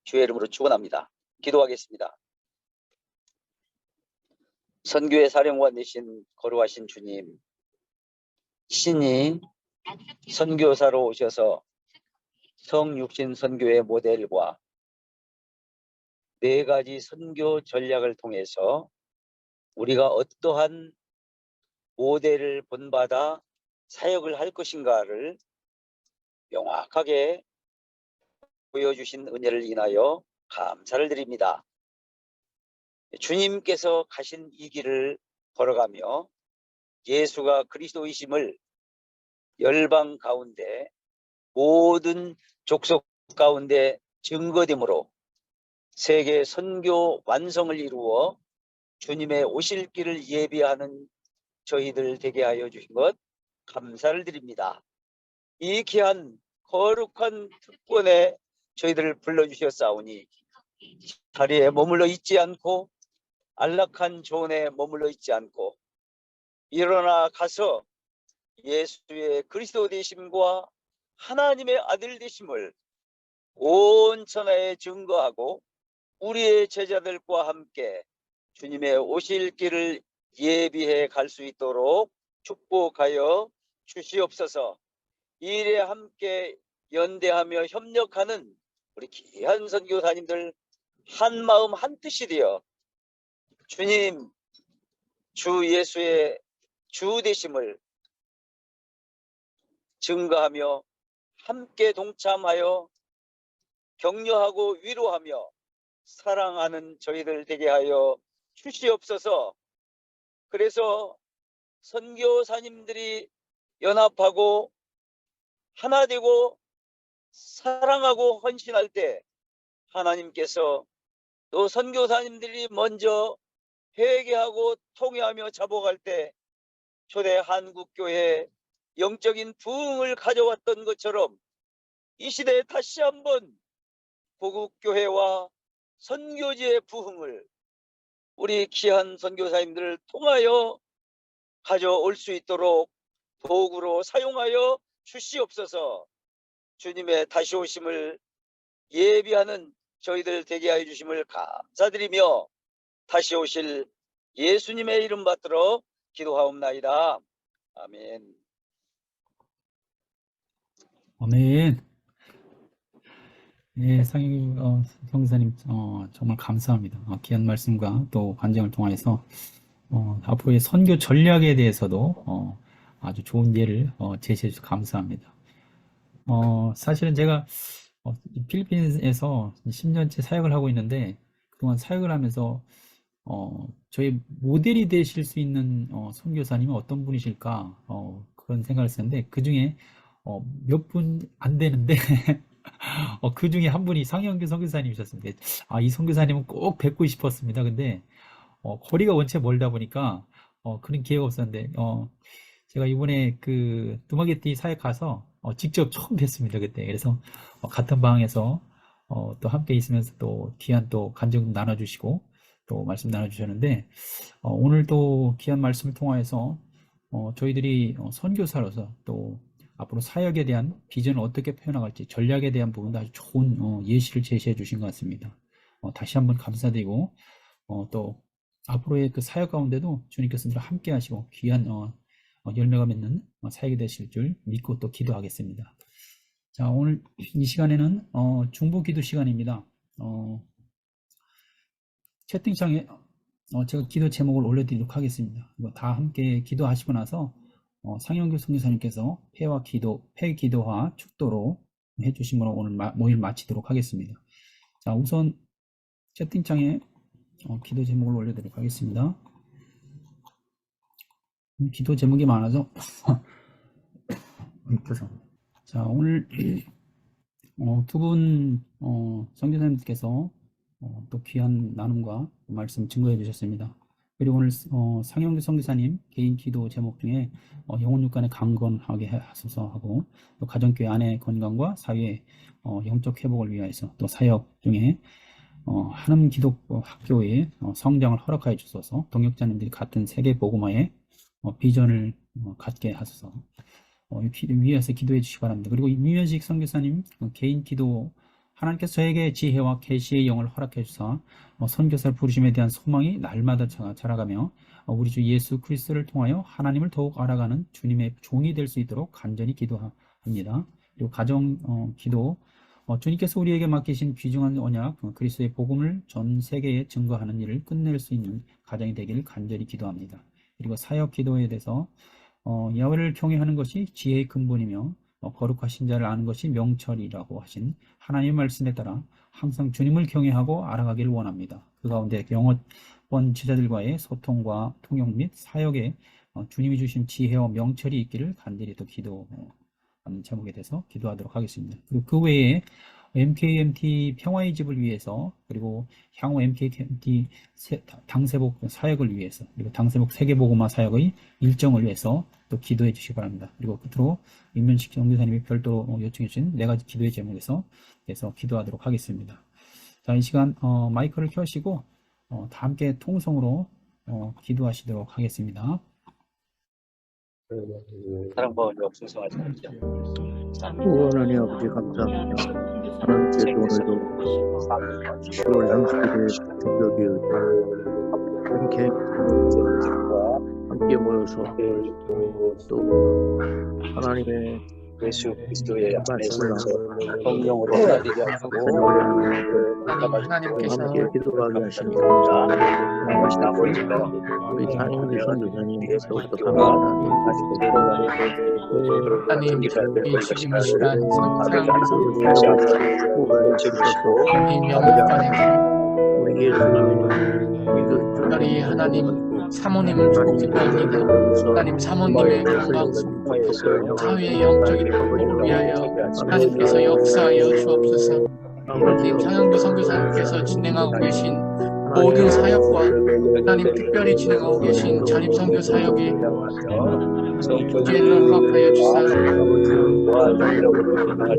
주의 이름으로 축원합니다. 기도하겠습니다. 선교의 사령관 되신 거룩하신 주님, 신이 선교사로 오셔서 성육신 선교의 모델과 4가지 선교 전략을 통해서 우리가 어떠한 모델을 본받아 사역을 할 것인가를 명확하게 보여주신 은혜를 인하여 감사를 드립니다. 주님께서 가신 이 길을 걸어가며 예수가 그리스도이심을 열방 가운데 모든 족속 가운데 증거됨으로 세계 선교 완성을 이루어 주님의 오실 길을 예비하는 저희들 되게 하여 주신 것 감사를 드립니다. 이 귀한 거룩한 특권에 저희들을 불러주셨사오니 자리에 머물러 있지 않고 안락한 조언에 머물러 있지 않고 일어나 가서 예수의 그리스도 되심과 하나님의 아들 되심을 온 천하에 증거하고 우리의 제자들과 함께 주님의 오실 길을 예비해 갈 수 있도록 축복하여 주시옵소서. 이 일에 함께 연대하며 협력하는 우리 귀한 선교사님들 한 마음 한 뜻이 되어 주님 주 예수의 주 되심을 증거하며 함께 동참하여 격려하고 위로하며 사랑하는 저희들 되게 하여 주시옵소서. 그래서 선교사님들이 연합하고 하나 되고 사랑하고 헌신할 때 하나님께서 또 선교사님들이 먼저 회개하고 통회하며 잡아갈 때 초대 한국교회 영적인 부흥을 가져왔던 것처럼 이 시대에 다시 한번 보국교회와 선교지의 부흥을 우리 귀한 선교사님들을 통하여 가져올 수 있도록 도구로 사용하여 주시옵소서. 주님의 다시 오심을 예비하는 저희들 되게 하여 주심을 감사드리며 다시 오실 예수님의 이름 받들어 기도하옵나이다. 아멘. 아멘. 예, 성사님 정말 감사합니다. 귀한 말씀과 또 간증을 통해서 앞으로의 선교 전략에 대해서도 아주 좋은 예를 제시해 주셔서 감사합니다. 사실은 제가 이 필리핀에서 10년째 사역을 하고 있는데 그동안 사역을 하면서 저희 모델이 되실 수 있는 선교사님은 어떤 분이실까 그런 생각을 했었는데 그 중에 몇 분 안 되는데 그 중에 한 분이 상영규 선교사님이셨습니다. 이 선교사님은 꼭 뵙고 싶었습니다. 근데 거리가 원체 멀다 보니까 그런 기회가 없었는데 제가 이번에 그 두마게티 사역 가서 직접 처음 뵀습니다. 그때. 그래서 같은 방에서 또 함께 있으면서 또 귀한 또 간증 나눠주시고 또 말씀 나눠주셨는데 오늘 또 귀한 말씀을 통하여서 저희들이 선교사로서 또 앞으로 사역에 대한 비전을 어떻게 표현할지 전략에 대한 부분도 아주 좋은 예시를 제시해 주신 것 같습니다. 다시 한번 감사드리고 또 앞으로의 그 사역 가운데도 주님께서 늘 함께 하시고 귀한 열매가 맺는 사역이 되실 줄 믿고 또 기도하겠습니다. 자, 오늘 이 시간에는 중보 기도 시간입니다. 채팅창에 제가 기도 제목을 올려드리도록 하겠습니다. 이거 다 함께 기도하시고 나서 상영규 선교사님께서 폐기도와 축도로 해주심으로 오늘 모임 마치도록 하겠습니다. 자, 우선 채팅창에 기도 제목을 올려드리도록 하겠습니다. 기도 제목이 많아서 죄송합니다. 자, 오늘 두 분 선교사님께서 또 귀한 나눔과 말씀 증거해 주셨습니다. 그리고 오늘 상영규 선교사님 개인 기도 제목 중에 영혼 육간에 강건하게 하소서 하고, 또 가정교회 안의 건강과 사회의 영적 회복을 위하여서, 또 사역 중에 하나님 기독교 학교의 성장을 허락하여 주소서, 동역자님들이 같은 세계 복음화의 비전을 갖게 하소서 위해서 기도해 주시기 바랍니다. 그리고 이면식 선교사님 개인 기도, 하나님께서 저에게 지혜와 계시의 영을 허락해 주사 선교사를 부르심에 대한 소망이 날마다 자라가며 우리 주 예수 그리스도를 통하여 하나님을 더욱 알아가는 주님의 종이 될 수 있도록 간절히 기도합니다. 그리고 가정 기도, 주님께서 우리에게 맡기신 귀중한 언약 그리스도의 복음을 전 세계에 증거하는 일을 끝낼 수 있는 가정이 되기를 간절히 기도합니다. 그리고 사역 기도에 대해서 야훼를 경외하는 것이 지혜의 근본이며 거룩하신 자를 아는 것이 명철이라고 하신 하나님의 말씀에 따라 항상 주님을 경외하고 알아가기를 원합니다. 그 가운데 영업원 제자들과의 소통과 통역 및 사역에 주님이 주신 지혜와 명철이 있기를 간절히 또 기도하는 제목에 대해서 기도하도록 하겠습니다. 그리고 그 외에 MKMT 평화의 집을 위해서, 그리고 향후 MKMT 당세복 사역을 위해서, 그리고 당세복 세계복음화 사역의 일정을 위해서 또 기도해 주시기 바랍니다. 그리고 끝으로 임면식 선교사님이 별도로 요청해 주신 4가지 기도의 제목에서 기도하도록 하겠습니다. 자, 이 시간 마이크를 켜시고 다 함께 통성으로 기도하시도록 하겠습니다. 사랑받으려 풍성하시옵소서. 하나님 아버지 감사합니다. 하나님께서 오늘도 10월 30일에 새벽에 이렇게 함께 모여서 또 하나님의 예수 그리스도의 말씀을 성령으로 하나님이 하고 하나님께서 함께 기도하게 하십니다. 우리 하나님의 선교사님 더욱더 감사하나님 하나님 이 지금 이 시간 이 명목관에 우리 예수님의 특별히 하나님 사모님을 축복드립니다. 하나님 사모님의 건강, 사회의 영적인 회복을 위하여 하나님께서 역사하여 주옵소서. 하나님 상영규 선교사님께서 진행하고 계신 모든 사역과 하나님 특별히 진행하고 계신 전입선교 사역이 주제를 허락하여 주사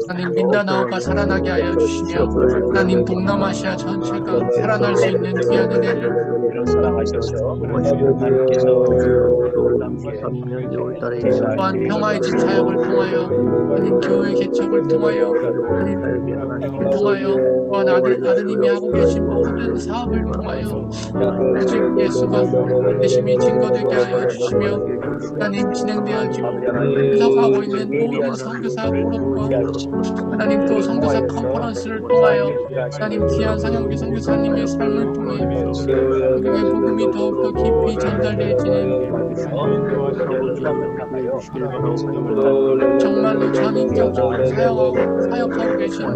하나님 민다나오가 살아나게 하여 주시며 하나님 동남아시아 전체가 살아날 수 있는 귀한 은혜를 또한 평화의 집 사역을 통하여 하나님 교회 개척을 통하여 또한 아드님이 하고 계신 모든 사업을 통하여 오직 예수가 대심이 증거되게 하여 주시며 하나님 진행되어지고 구성하고 있는 모든 선교사 포럼과 하나님 또 선교사 컨퍼런스를 통하여 하나님 귀한 상영기 선교사님의 삶을 통해 우리의 복음이 더욱더 깊이 전달되어지는 정말로 전인격적으로 사역하고 계신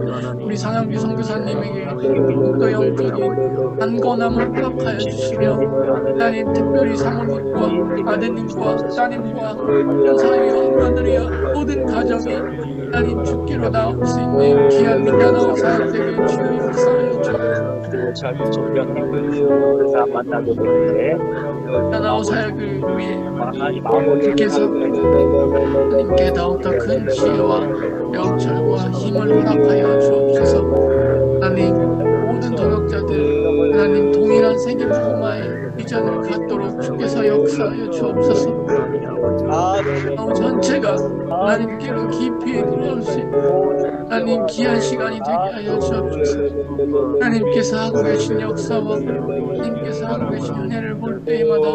우리 상영기 선교사님에게 더욱더 영적인 안건함을 허락하여 주시며 하나님 특별히 사모님과 아드님과 따님과 사회 원관들이여 모든 가정이 하나님 주께로 나올 수 있는 귀한 민다나오 사역되게 주의 역사하여 민다나오 사역을 위해 주께서 하나님께 더욱더 큰 지혜와 명철과 힘을 허락하여 주옵소서. 하나님 모든 동역자들 하나님 동일한 세계 복음화의 비전을 갖도록 주께서 역사하여 주옵소서. 전체가 하나님께로 깊이 들어올 수 있는 하나님 귀한 시간이 되게 하여 주옵소서. 하나님께서 하고 계신 역사와 하나님께서 하고 계신 은혜를 볼 때마다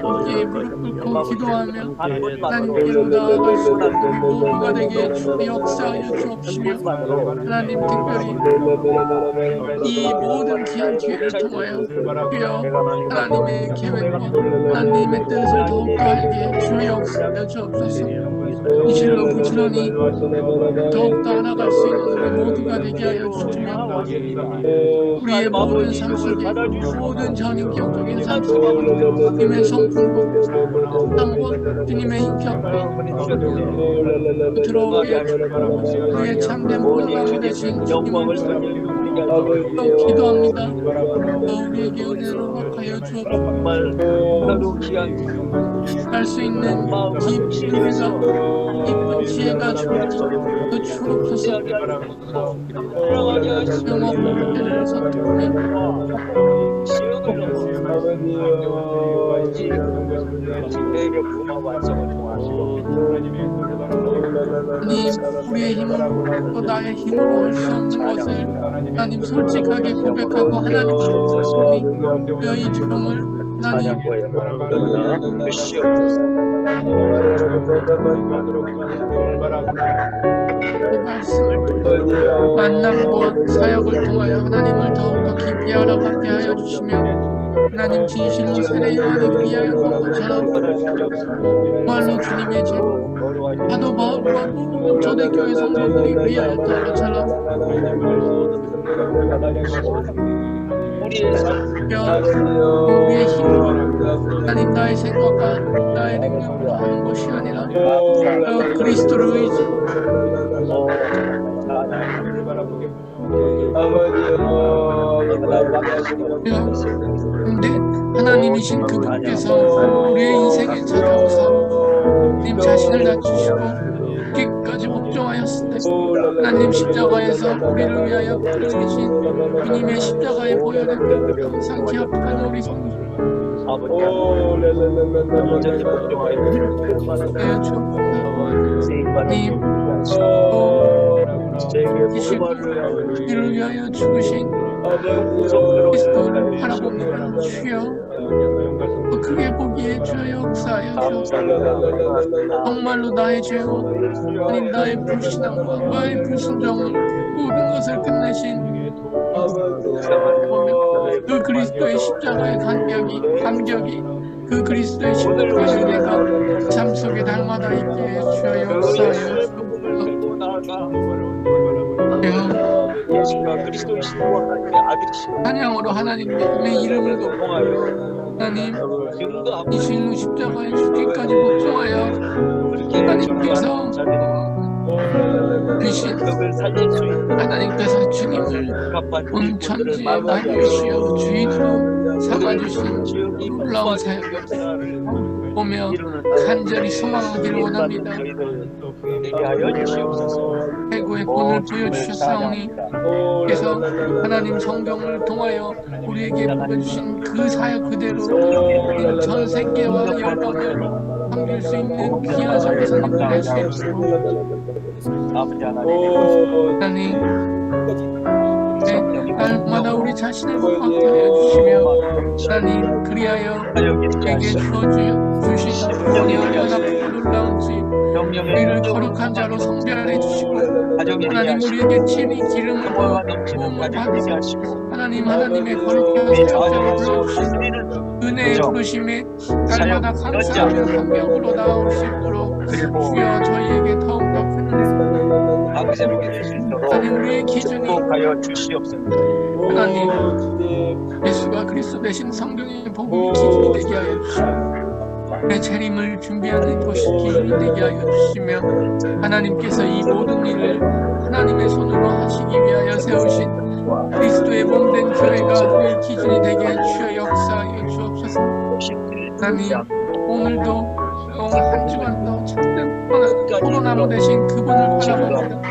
거기에 무릎 꿇고 기도하며 하나님께로 나아갈 수 있는 우리 모두가 되게 주의 역사하여 주옵시며 하나님 특별히 이 모든 귀한 기회를 통하여 주여 하나님의 계획과 하나님의 뜻을 더욱더 알게 주여 역사하여 주옵소서. 이 실로 부지런히 더욱더 알아갈 수 있는 우리 모두가 되게 하여 주시며 우리의 모든 삶 속에 모든 전인격적인 삶 속에 주님의 성품과 삶과 주님의 인격과 들어오게 해주시고 우리의 참된 보호자가 되신 주님을 또 기도합니다. 우리에게 은혜를 허락하여 주옵소서. 할 수 있는 깊은 지혜가 더 주옵소서. 영업을 선택해 하나님, 우리의 힘으로 또 나의 힘으로 할 수 없는 것을 하나님 솔직하게 고백하고 하나님 주여 이 주름을 하나님 그 말씀을 만남과 사역을 통하여 하나님을 더욱더 깊이 알아가게 하여 주시며 하나님 진실로 세례 요한을 위하여 한 것처럼 정말로 주님의 제로 사도 바울과 모든 초대교회 성도들이 위하였던 것처럼 우리의 힘으로 하나님 나의 생각과 나의 능력으로 하는 것이 아니라 그리스도를 의지 근데 하나님이신 그분께서 우리의 인생에 찾아오사 님 자신을 낮추시고 끝까지 복종하였을 때 하나님 십자가에서 우리를 위하여 흘리신 주님의 십자가의 보혈을 항상 기억하는 우리 성도 님 이를 위하여 죽으신 그리스도를 바라봅니다. 주여 또 크게 보기에 주여 역사하여 주옵소서. 정말로 나의 죄와 아니 나의 불신앙과 나의 불순종을 모든 것을 끝내신 그 그리스도의 십자가의 감격이 그 그리스도의 십자가를 내가 삶 속에 날마다 있게 주여 역사하여 예수가 그리스도의 신과 하나님의 아들이시고 찬양으로 하나님의 이름을 높여 하나님 이 실로 십자가에 죽기까지 복종하여 하나님께서 주신 하나님께서 주님을 온 천지에 맡기시어 주인으로 삼아주신 놀라운 사역을 보며 간절히 소망하기를 원합니다. 최고의 본을 보여주셨사오니 그래서 하나님 성경을 통하여 우리에게 보여주신 그 사역 그대로 전 세계와 열방을 섬길 수 있는 귀한 선교사님들 될 수 있도록 하나님 날마다 우리 자신을 복받게 하여 주시며 하나님 그리하여 우리에게 주신 은혜 얼마나 놀라운지 우리를 거룩한 자로 성별해 주시고 하나님 우리에게 친히 기름을 부어 도움을 받으시고 하나님의 거룩한 사역자로 불러주신 은혜의 부르심에 날마다 감사하며 감격으로 나올 수 있도록 주여 저희에게 더욱더 큰 하나님 우리의 기준이 하나님 예수가 그리스도 되신 성경의 복음이 기준이 되게 하여 주시고 내 재림을 준비하는 것이 기준이 되게 하여 주시며 하나님께서 이 모든 일을 하나님의 손으로 하시기 위하여 세우신 그리스도의 몸된 교회가 늘 기준이 되게 주여 역사하여 주옵소서. 하나님 오늘도 한 주간도 참된 코로나로 되신 그분을 바라봅니다.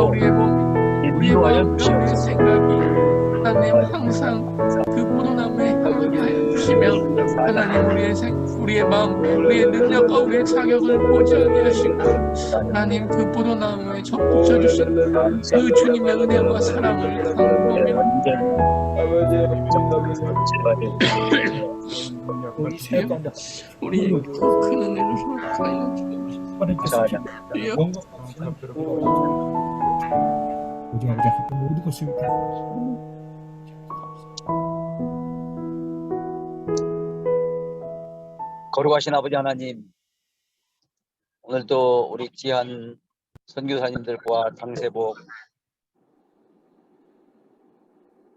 우리의 몸, 우리의 마음, 우리의 생각이 하나님 항상 그 포도나무에 향하게 하여 주시며 하나님 우리의 마음, 우리의 능력과 우리의 자격을 보지하게 하시고 하나님 그 포도나무에 접붙여 주신 그 주님의 은혜와 사랑을 강구하며 우리의 큰 은혜를 허락하여 주옵소서. 오직 아버지 모든 것을 거룩하신 아버지 하나님, 오늘도 우리 귀한 선교사님들과 당세복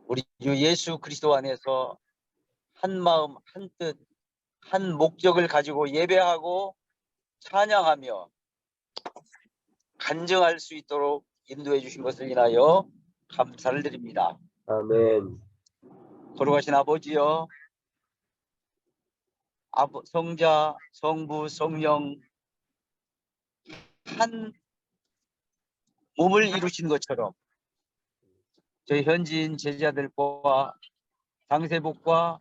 우리 주 예수 그리스도 안에서 한 마음, 한 뜻, 한 목적을 가지고 예배하고 찬양하며 간증할 수 있도록 인도해 주신 것을 인하여 감사를 드립니다. 아멘. 거룩하신 아버지여, 성자, 성부, 성령 한 몸을 이루신 것처럼 저희 현지인 제자들과 당세복과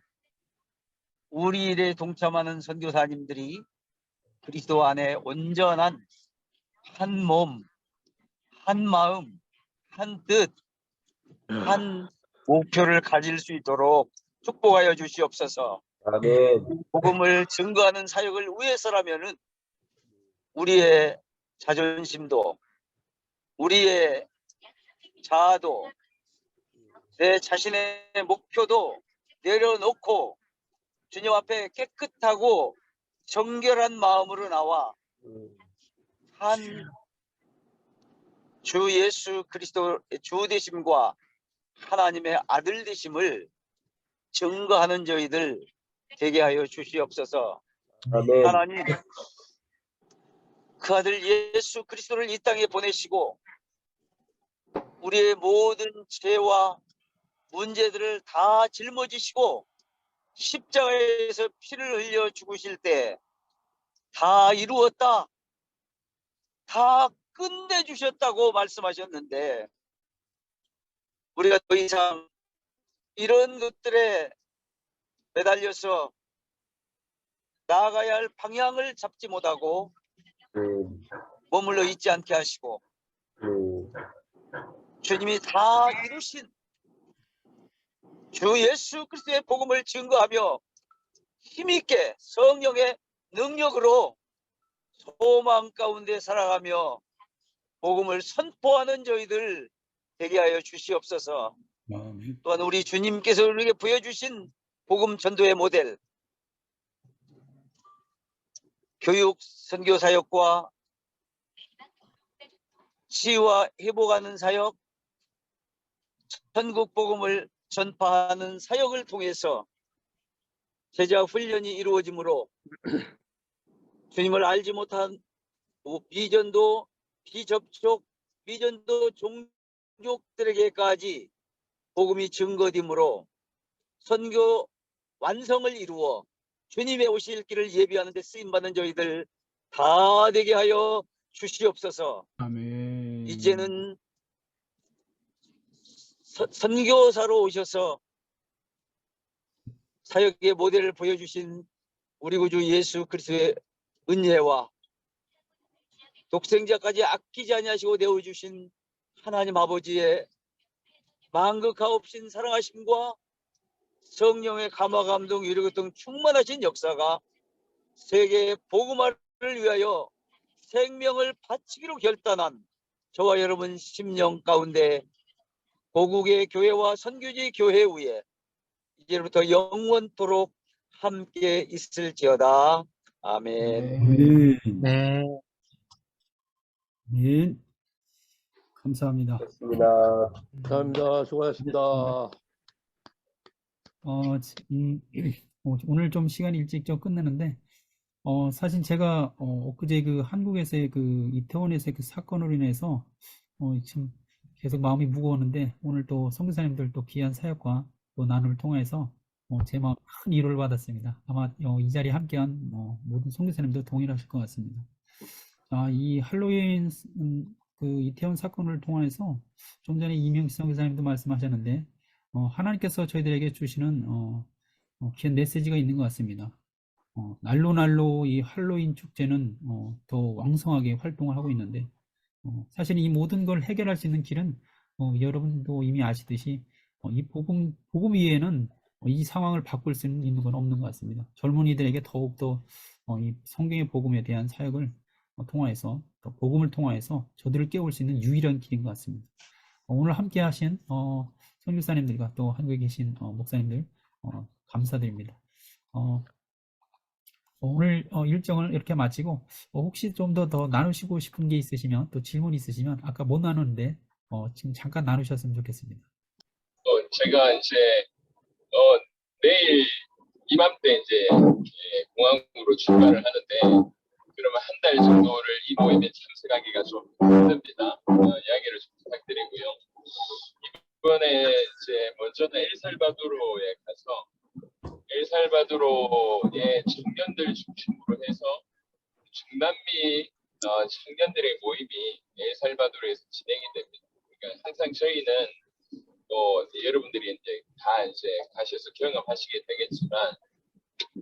우리 일에 동참하는 선교사님들이 그리스도 안에 온전한 한 몸, 한 마음, 한 뜻, 한 목표를 가질 수 있도록 축복하여 주시옵소서. 아멘. 복음을 증거하는 사역을 위해서라면은 우리의 자존심도, 우리의 자아도, 내 자신의 목표도 내려놓고 주님 앞에 깨끗하고 정결한 마음으로 나와 한 주 예수 그리스도의 주 되심과 하나님의 아들 되심을 증거하는 저희들 되게 하여 주시옵소서. 아멘. 하나님, 그 아들 예수 그리스도를 이 땅에 보내시고 우리의 모든 죄와 문제들을 다 짊어지시고 십자가에서 피를 흘려 죽으실 때 다 이루었다, 다 끝내주셨다고 말씀하셨는데 우리가 더 이상 이런 것들에 매달려서 나아가야 할 방향을 잡지 못하고 머물러 있지 않게 하시고 주님이 다 이루신 주 예수 그리스도의 복음을 증거하며 힘있게 성령의 능력으로 소망 가운데 살아가며 복음을 선포하는 저희들 되게 하여 주시옵소서. 아멘. 또한 우리 주님께서 우리에게 부여주신 복음 전도의 모델, 교육 선교 사역과 치유와 회복하는 사역, 전국 복음을 전파하는 사역을 통해서 제자 훈련이 이루어지므로 주님을 알지 못한 비전도 비접촉, 비전도 종족들에게까지 복음이 증거되므로 선교 완성을 이루어 주님의 오실 길을 예비하는 데 쓰임받는 저희들 다 되게 하여 주시옵소서. 아멘. 이제는 선교사로 오셔서 사역의 모델을 보여주신 우리 구주 예수 그리스도의 은혜와 독생자까지 아끼지 아니하시고 내어주신 하나님 아버지의 만극하옵신 사랑하심과 성령의 감화 감동 유력 등 충만하신 역사가 세계 복음화를 위하여 생명을 바치기로 결단한 저와 여러분 심령 가운데 고국의 교회와 선교지 교회 위에 이제부터 영원토록 함께 있을지어다. 아멘. 아멘. 네. 아멘. 감사합니다. 좋습니다. 감사합니다. 수고하셨습니다. 오늘 좀 시간이 일찍 좀 끝내는데, 사실 제가, 엊그제 그 한국에서의 그 이태원에서의 그 사건으로 인해서, 참 계속 마음이 무거웠는데, 오늘 또 선교사님들 또 귀한 사역과 또 나눔을 통해서, 제 마음 큰 위로를 받았습니다. 아마, 이 자리에 함께한, 모든 선교사님들 동일하실 것 같습니다. 이 할로윈, 그 이태원 사건을 통해서 좀 전에 이명식 선교사님도 말씀하셨는데, 하나님께서 저희들에게 주시는, 귀한 메시지가 있는 것 같습니다. 날로 이 할로윈 축제는 더 왕성하게 활동을 하고 있는데, 사실 이 모든 걸 해결할 수 있는 길은 여러분도 이미 아시듯이 이 복음 위에는 이 상황을 바꿀 수 있는 건 없는 것 같습니다. 젊은이들에게 더욱더 이 성경의 복음에 대한 사역을 통하여서, 또 복음을 통하여서 저들을 깨울 수 있는 유일한 길인 것 같습니다. 오늘 함께 하신 선교사님들과 또 한국에 계신 목사님들 감사드립니다. 오늘 일정을 이렇게 마치고 혹시 좀 더 나누시고 싶은 게 있으시면 또 질문 있으시면 아까 못 나눴는데 지금 잠깐 나누셨으면 좋겠습니다. 제가 이제 내일 이맘때 이제 공항으로 출발을 하는데 그러면 한 달 정도를 이 모임에 참석하기가 좀 힘듭니다. 이야기를 좀 부탁드리고요. 이번에 이제 먼저는 엘살바도르에 가서 엘살바도르의 청년들 중심으로 해서 중남미 청년들의 모임이 엘살바도르에서 진행이 됩니다. 그러니까 항상 저희는 여러분들이 이제 가셔서 경험하시게 되겠지만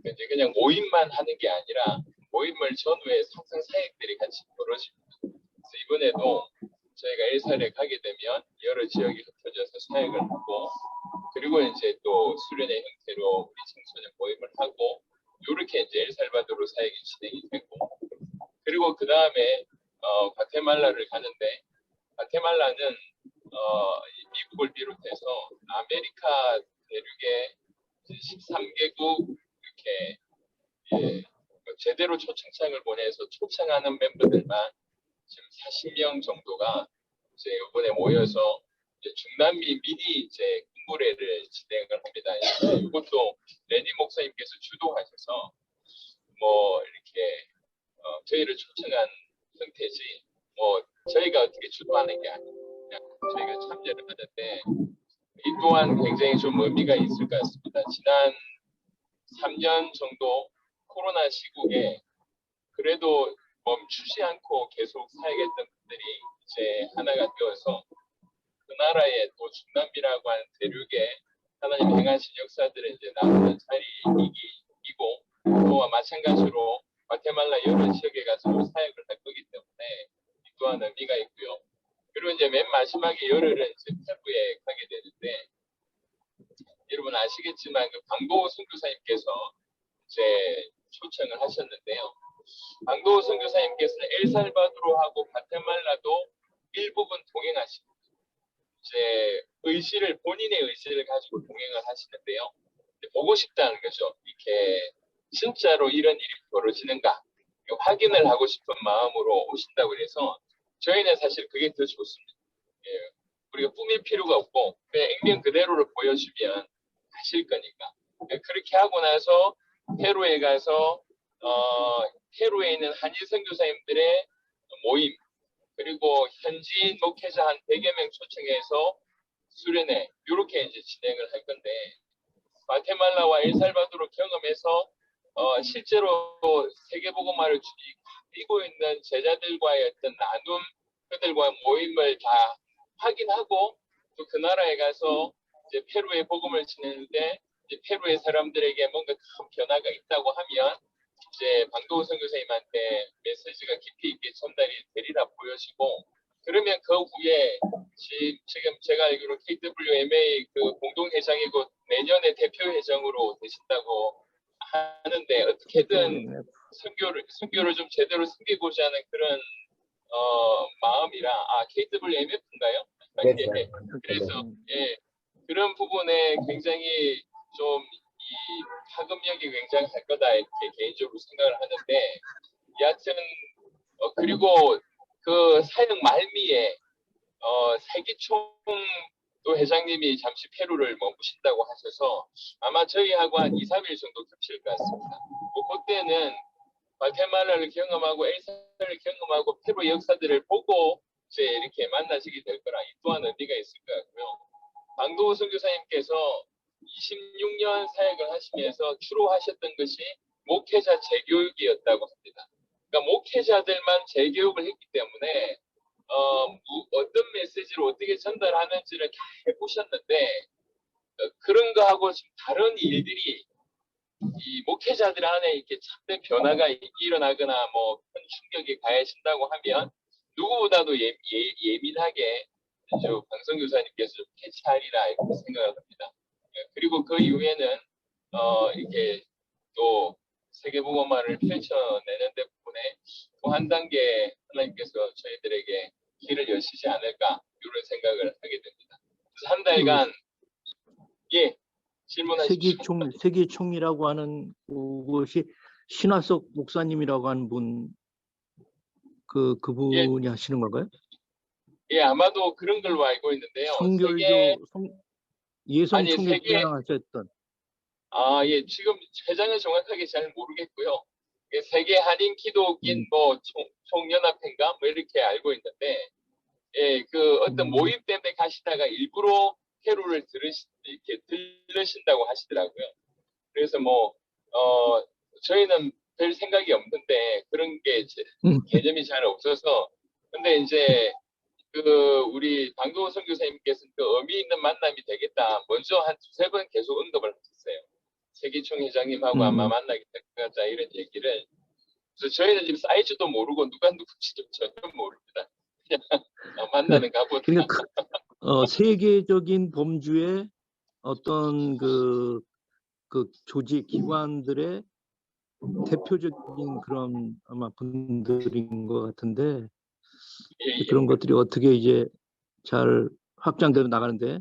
이제 그냥 모임만 하는 게 아니라 모임을 전후에 항상 사역들이 같이 벌어집니다. 그래서 이번에도 저희가 엘살에 가게 되면 여러 지역에 흩어져서 사역을 하고 그리고 이제 또 수련의 형태로 우리 청소년 모임을 하고 이렇게 이제 엘살바도르 사역이 진행이 되고 그리고 그 다음에 과테말라를 가는데 과테말라는 미국을 비롯해서 아메리카 대륙의 13개국 이렇게 제대로 초청장을 보내서 초청하는 멤버들만 지금 40명 정도가 이제 이번에 모여서 이제 중남미 미니 이제 군무회를 진행을 합니다. 이것도 레니 목사님께서 주도하셔서 뭐 이렇게 저희를 초청한 형태지 뭐 저희가 어떻게 주도하는 게 아니고 그냥 저희가 참여를 하는데 이 또한 굉장히 좀 의미가 있을 것 같습니다. 지난 3년 정도 코로나 시국에 그래도 멈추지 않고 계속 사역했던 분들이 이제 하나가 되어서 그 나라의 또 중남미라고 하는 대륙에 하나님 행하신 역사들을 이제 나누는 자리이고 또한 마찬가지로 과테말라 여러 지역에 가서 사역을 할 거기 때문에 이 또한 의미가 있고요. 그리고 이제 맨 마지막에 열흘은 이제 페루에 가게 되는데 여러분 아시겠지만 그 방도 선교사님께서 이제 초청을 하셨는데요. 방도 선교사님께서는 엘살바도르하고 과테말라도 일부분 동행하십니다. 이제 본인의 의지를 가지고 동행을 하시는데요. 보고 싶다는 거죠. 이렇게 진짜로 이런 일이 벌어지는가 확인을 하고 싶은 마음으로 오신다고 해서 저희는 사실 그게 더 좋습니다. 예, 우리가 꾸밀 필요가 없고 그냥 액면 그대로를 보여주면 하실 거니까. 그렇게 하고 나서 페루에 가서 페루에 있는 한일 선교사님들의 모임 그리고 현지인 목회자 한 100여 명 초청해서 수련회 이렇게 이제 진행을 할 건데 과테말라와 엘살바도르 경험해서 실제로 세계복음화를 뛰고 있는 제자들과의 어떤 나눔 그들과 모임을 다 확인하고 또 그 나라에 가서 이제 페루의 복음을 지내는데 이제 페루의 사람들에게 뭔가 큰 변화가 있다고 하면 이제 방도우 선교사님한테 메시지가 깊이 있게 전달이 되리라 보여지고 그러면 그 후에 지금 제가 알기로 KWMA 그 공동회장이고 내년에 대표회장으로 되신다고 하는데 어떻게든 선교를 좀 제대로 섬기고자 하는 그런 마음이라 KWMF인가요? 예, 그래서 그런 부분에 굉장히 좀 이 파급력이 굉장할 거다 이렇게 개인적으로 생각을 하는데 여하튼 그리고 그 사역 말미에 세기총도 회장님이 잠시 페루를 머무신다고 하셔서 아마 저희하고 한 2, 3일 정도 겹칠 것 같습니다. 그때는 과테말라를 경험하고 엘살을 경험하고 페루 역사들을 보고 이제 이렇게 만나시게 될 거라 이 또한 의미가 있을 것 같고요. 방도우 선교사님께서 26년 사역을 하시면서 주로 하셨던 것이 목회자 재교육이었다고 합니다. 그러니까 목회자들만 재교육을 했기 때문에 어떤 메시지를 어떻게 전달하는지를 다 해보셨는데 그런 거하고 좀 다른 일들이 이 목회자들 안에 이렇게 참된 변화가 일어나거나 뭐 큰 충격이 가해진다고 하면 누구보다도 예민하게 방성교사님께서 좀 캐치하리라 이렇게 생각을 합니다. 그리고 그 이후에는 이렇게 또 세계복음화를 펼쳐내는 데 부분에 또 한 단계 하나님께서 저희들에게 길을 여시지 않을까 이런 생각을 하게 됩니다. 그래서 한 달간 질문하십시오. 세기총이라고 하는 것이 신화석 목사님이라고 하는 분, 그분이 하시는 건가요? 예, 아마도 그런 걸로 알고 있는데요. 성결교 예성 아니, 총회장 하셨던. 예, 지금 회장은 정확하게 잘 모르겠고요. 예, 세계 한인 기독인 뭐 총연합회인가 뭐 이렇게 알고 있는데, 예, 그 어떤 모임 때문에 가시다가 일부러 페루를 이렇게 들르신다고 하시더라고요. 그래서 뭐 저희는 별 생각이 없는데 그런 게 개념이 잘 없어서. 근데 이제 그 우리 방도훈 선교사님께서는 그 의미 있는 만남이 되겠다. 먼저 한 두세 번 계속 언급을 하셨어요. 세기총 회장님하고 아마 만나게 될 거다 이런 얘기를. 그래서 저희는 지금 사이즈도 모르고 누가 누군지도 전혀 모릅니다. 그냥 만나는 가보다. 그러니까 세계적인 범주의 어떤 그 조직 기관들의 대표적인 그런 아마 분들인 것 같은데, 예, 그런 것들이 어떻게 이제 잘 확장되어 나가는데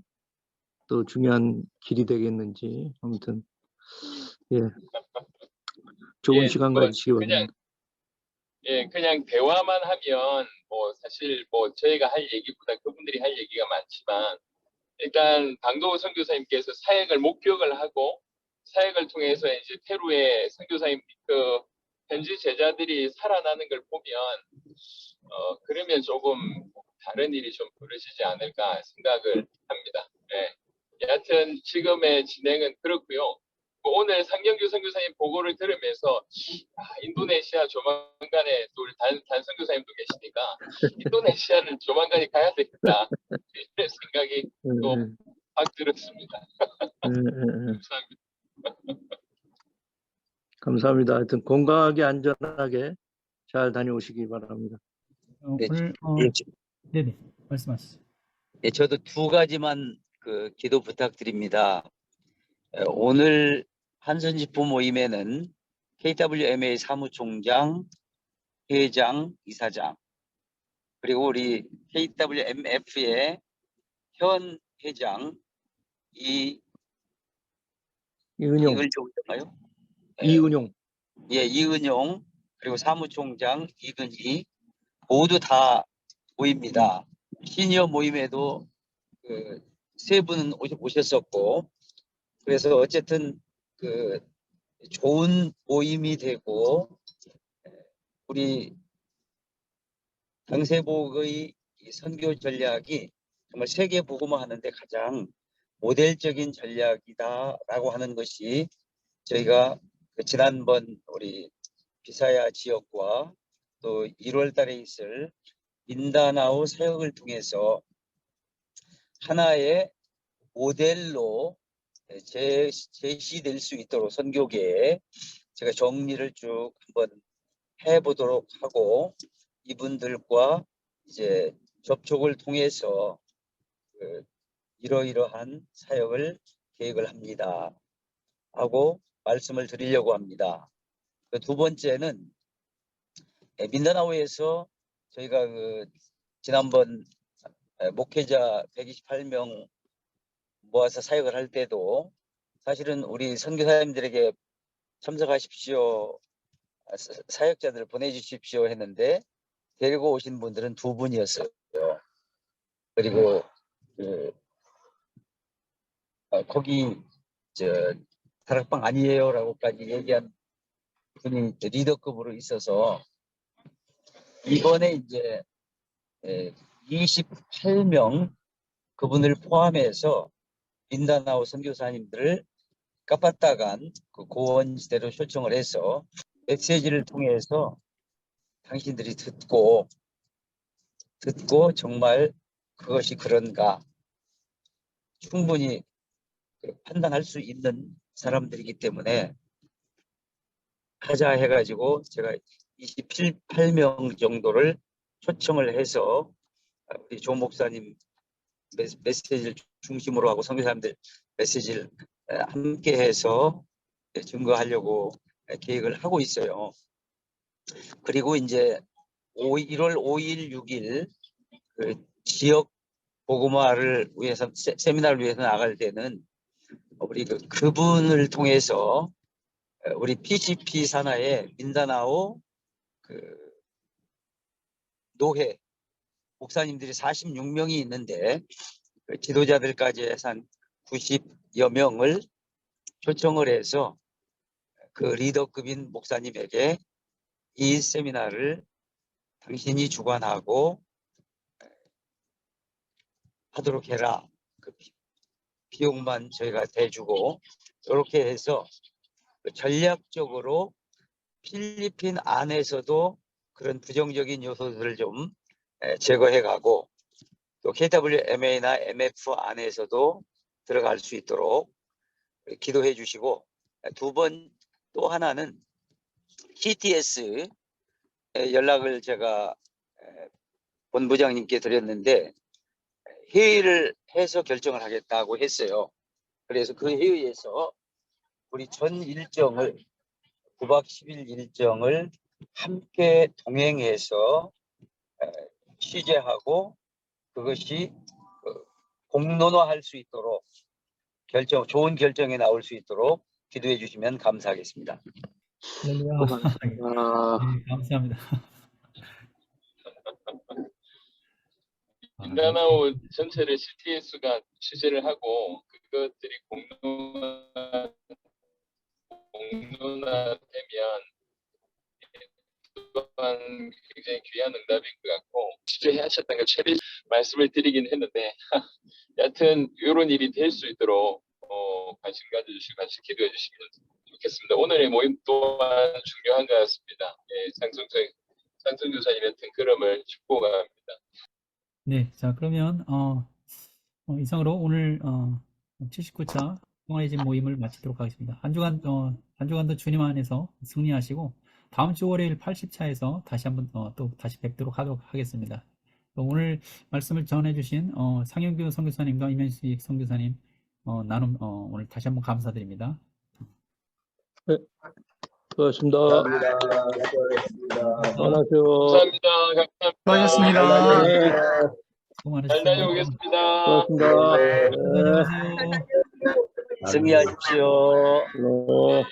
또 중요한 길이 되겠는지, 아무튼 좋은 예, 시간 뭐 가지시기 그냥 바랍니다. 그냥 대화만 하면 뭐 사실 뭐 저희가 할 얘기보다 그분들이 할 얘기가 많지만, 일단 방도훈 선교사님께서 사역을 목격을 하고 사역을 통해서 이제 페루의 선교사님 그 현지 제자들이 살아나는 걸 보면 그러면 조금 다른 일이 좀 벌어지지 않을까 생각을 합니다. 여하튼 지금의 진행은 그렇고요. 뭐 오늘 상경규 선교사님 보고를 들으면서 인도네시아 조만간에 또 우리 단 선교사님도 계시니까 인도네시아는 조만간에 가야 되겠다 이런 생각이 또 확 들었습니다. 감사합니다. 감사합니다. 하여튼 건강하게 안전하게 잘 다녀오시기 바랍니다. 네, 오늘 네네, 말씀하시죠. 예, 저도 두 가지만 그 기도 부탁드립니다. 오늘 한선집부 모임에는 KWMA 사무총장, 회장, 이사장, 그리고 우리 KWMF의 현 회장 이은용, 이은용, 예, 이은용, 그리고 사무총장 이근희 모두 다 모입니다. 시니어 모임에도 그 세 분은 오셨었고, 그래서 어쨌든 그 좋은 모임이 되고, 우리 강세복의 선교 전략이 정말 세계 복음화 하는데 가장 모델적인 전략이다라고 하는 것이 저희가 그 지난번 우리 비사야 지역과 또 1월 달에 있을 민다나오 사역을 통해서 하나의 모델로 제시될 수 있도록 선교계에 제가 정리를 쭉 한번 해보도록 하고, 이분들과 이제 접촉을 통해서 이러이러한 사역을 계획을 합니다 하고 말씀을 드리려고 합니다. 두 번째는 민다나오에서 저희가 지난번 목회자 128명 모아서 사역을 할 때도 사실은 우리 선교사님들에게 참석하십시오, 사역자들 보내주십시오 했는데 데리고 오신 분들은 두 분이었어요. 그리고 거기 다락방 아니에요라고까지 얘기한 분이 리더급으로 있어서 이번에 이제 28명 그분을 포함해서 민다나오 선교사님들을 까빠따간 그 고원지대로 초청을 해서 메시지를 통해서 당신들이 듣고 정말 그것이 그런가 충분히 판단할 수 있는 사람들이기 때문에 하자 해가지고 제가 28명 정도를 초청을 해서 우리 조 목사님 메시지를 중심으로 하고 선교사님들 메시지를 함께 해서 증거하려고 계획을 하고 있어요. 그리고 이제 1월 5일, 6일 그 지역 복음화를 위해서 세미나를 위해서 나갈 때는 우리 그분을 통해서 우리 PCP 산하의 민다나오 그 노회 목사님들이 46명이 있는데 그 지도자들까지 해서 한 90여 명을 초청을 해서 그 리더급인 목사님에게 이 세미나를 당신이 주관하고 하도록 해라. 그 비용만 저희가 대주고 이렇게 해서 전략적으로 필리핀 안에서도 그런 부정적인 요소들을 좀 제거해가고 또 KWMA나 MF 안에서도 들어갈 수 있도록 기도해 주시고 두 번 또 하나는 CTS 연락을 제가 본부장님께 드렸는데 회의를 해서 결정을 하겠다고 했어요. 그래서 그 회의에서 우리 전 일정을 9박 10일 일정을 함께 동행해서 취재하고 그것이 공론화할 수 있도록 좋은 결정이 나올 수 있도록 기도해 주시면 감사하겠습니다. 할렐루야. 아, 네, 감사합니다. 민다나오 전체를 CTS가 취재를 하고 그것들이 공론화되면 또한 굉장히 귀한 응답인 것 같고 취재하셨던 걸 최대 말씀을 드리긴 했는데 여하튼 이런 일이 될 수 있도록 관심 가져주시고 같이 기도해 주시면 좋겠습니다. 오늘의 모임 또한 중요한 것 같습니다. 예, 장성 교사님의 등걸음을 축복합니다. 네, 자 그러면 이상으로 오늘 79차 평화의 집 모임을 마치도록 하겠습니다. 한 주간도 주님 안에서 승리하시고 다음 주 월요일 80차에서 다시 한번 또 다시 뵙도록 하도록 하겠습니다. 또 오늘 말씀을 전해주신 상영규 선교사님과 이면식 선교사님 나눔 오늘 다시 한번 감사드립니다. 수고하셨습니다. 안녕하세요. 감사합니다. 수고하셨습니다. 수고 잘 많으셨습니다. 다녀오겠습니다. 수고하셨습니다. 안녕하세요. 승리하십시오. 네.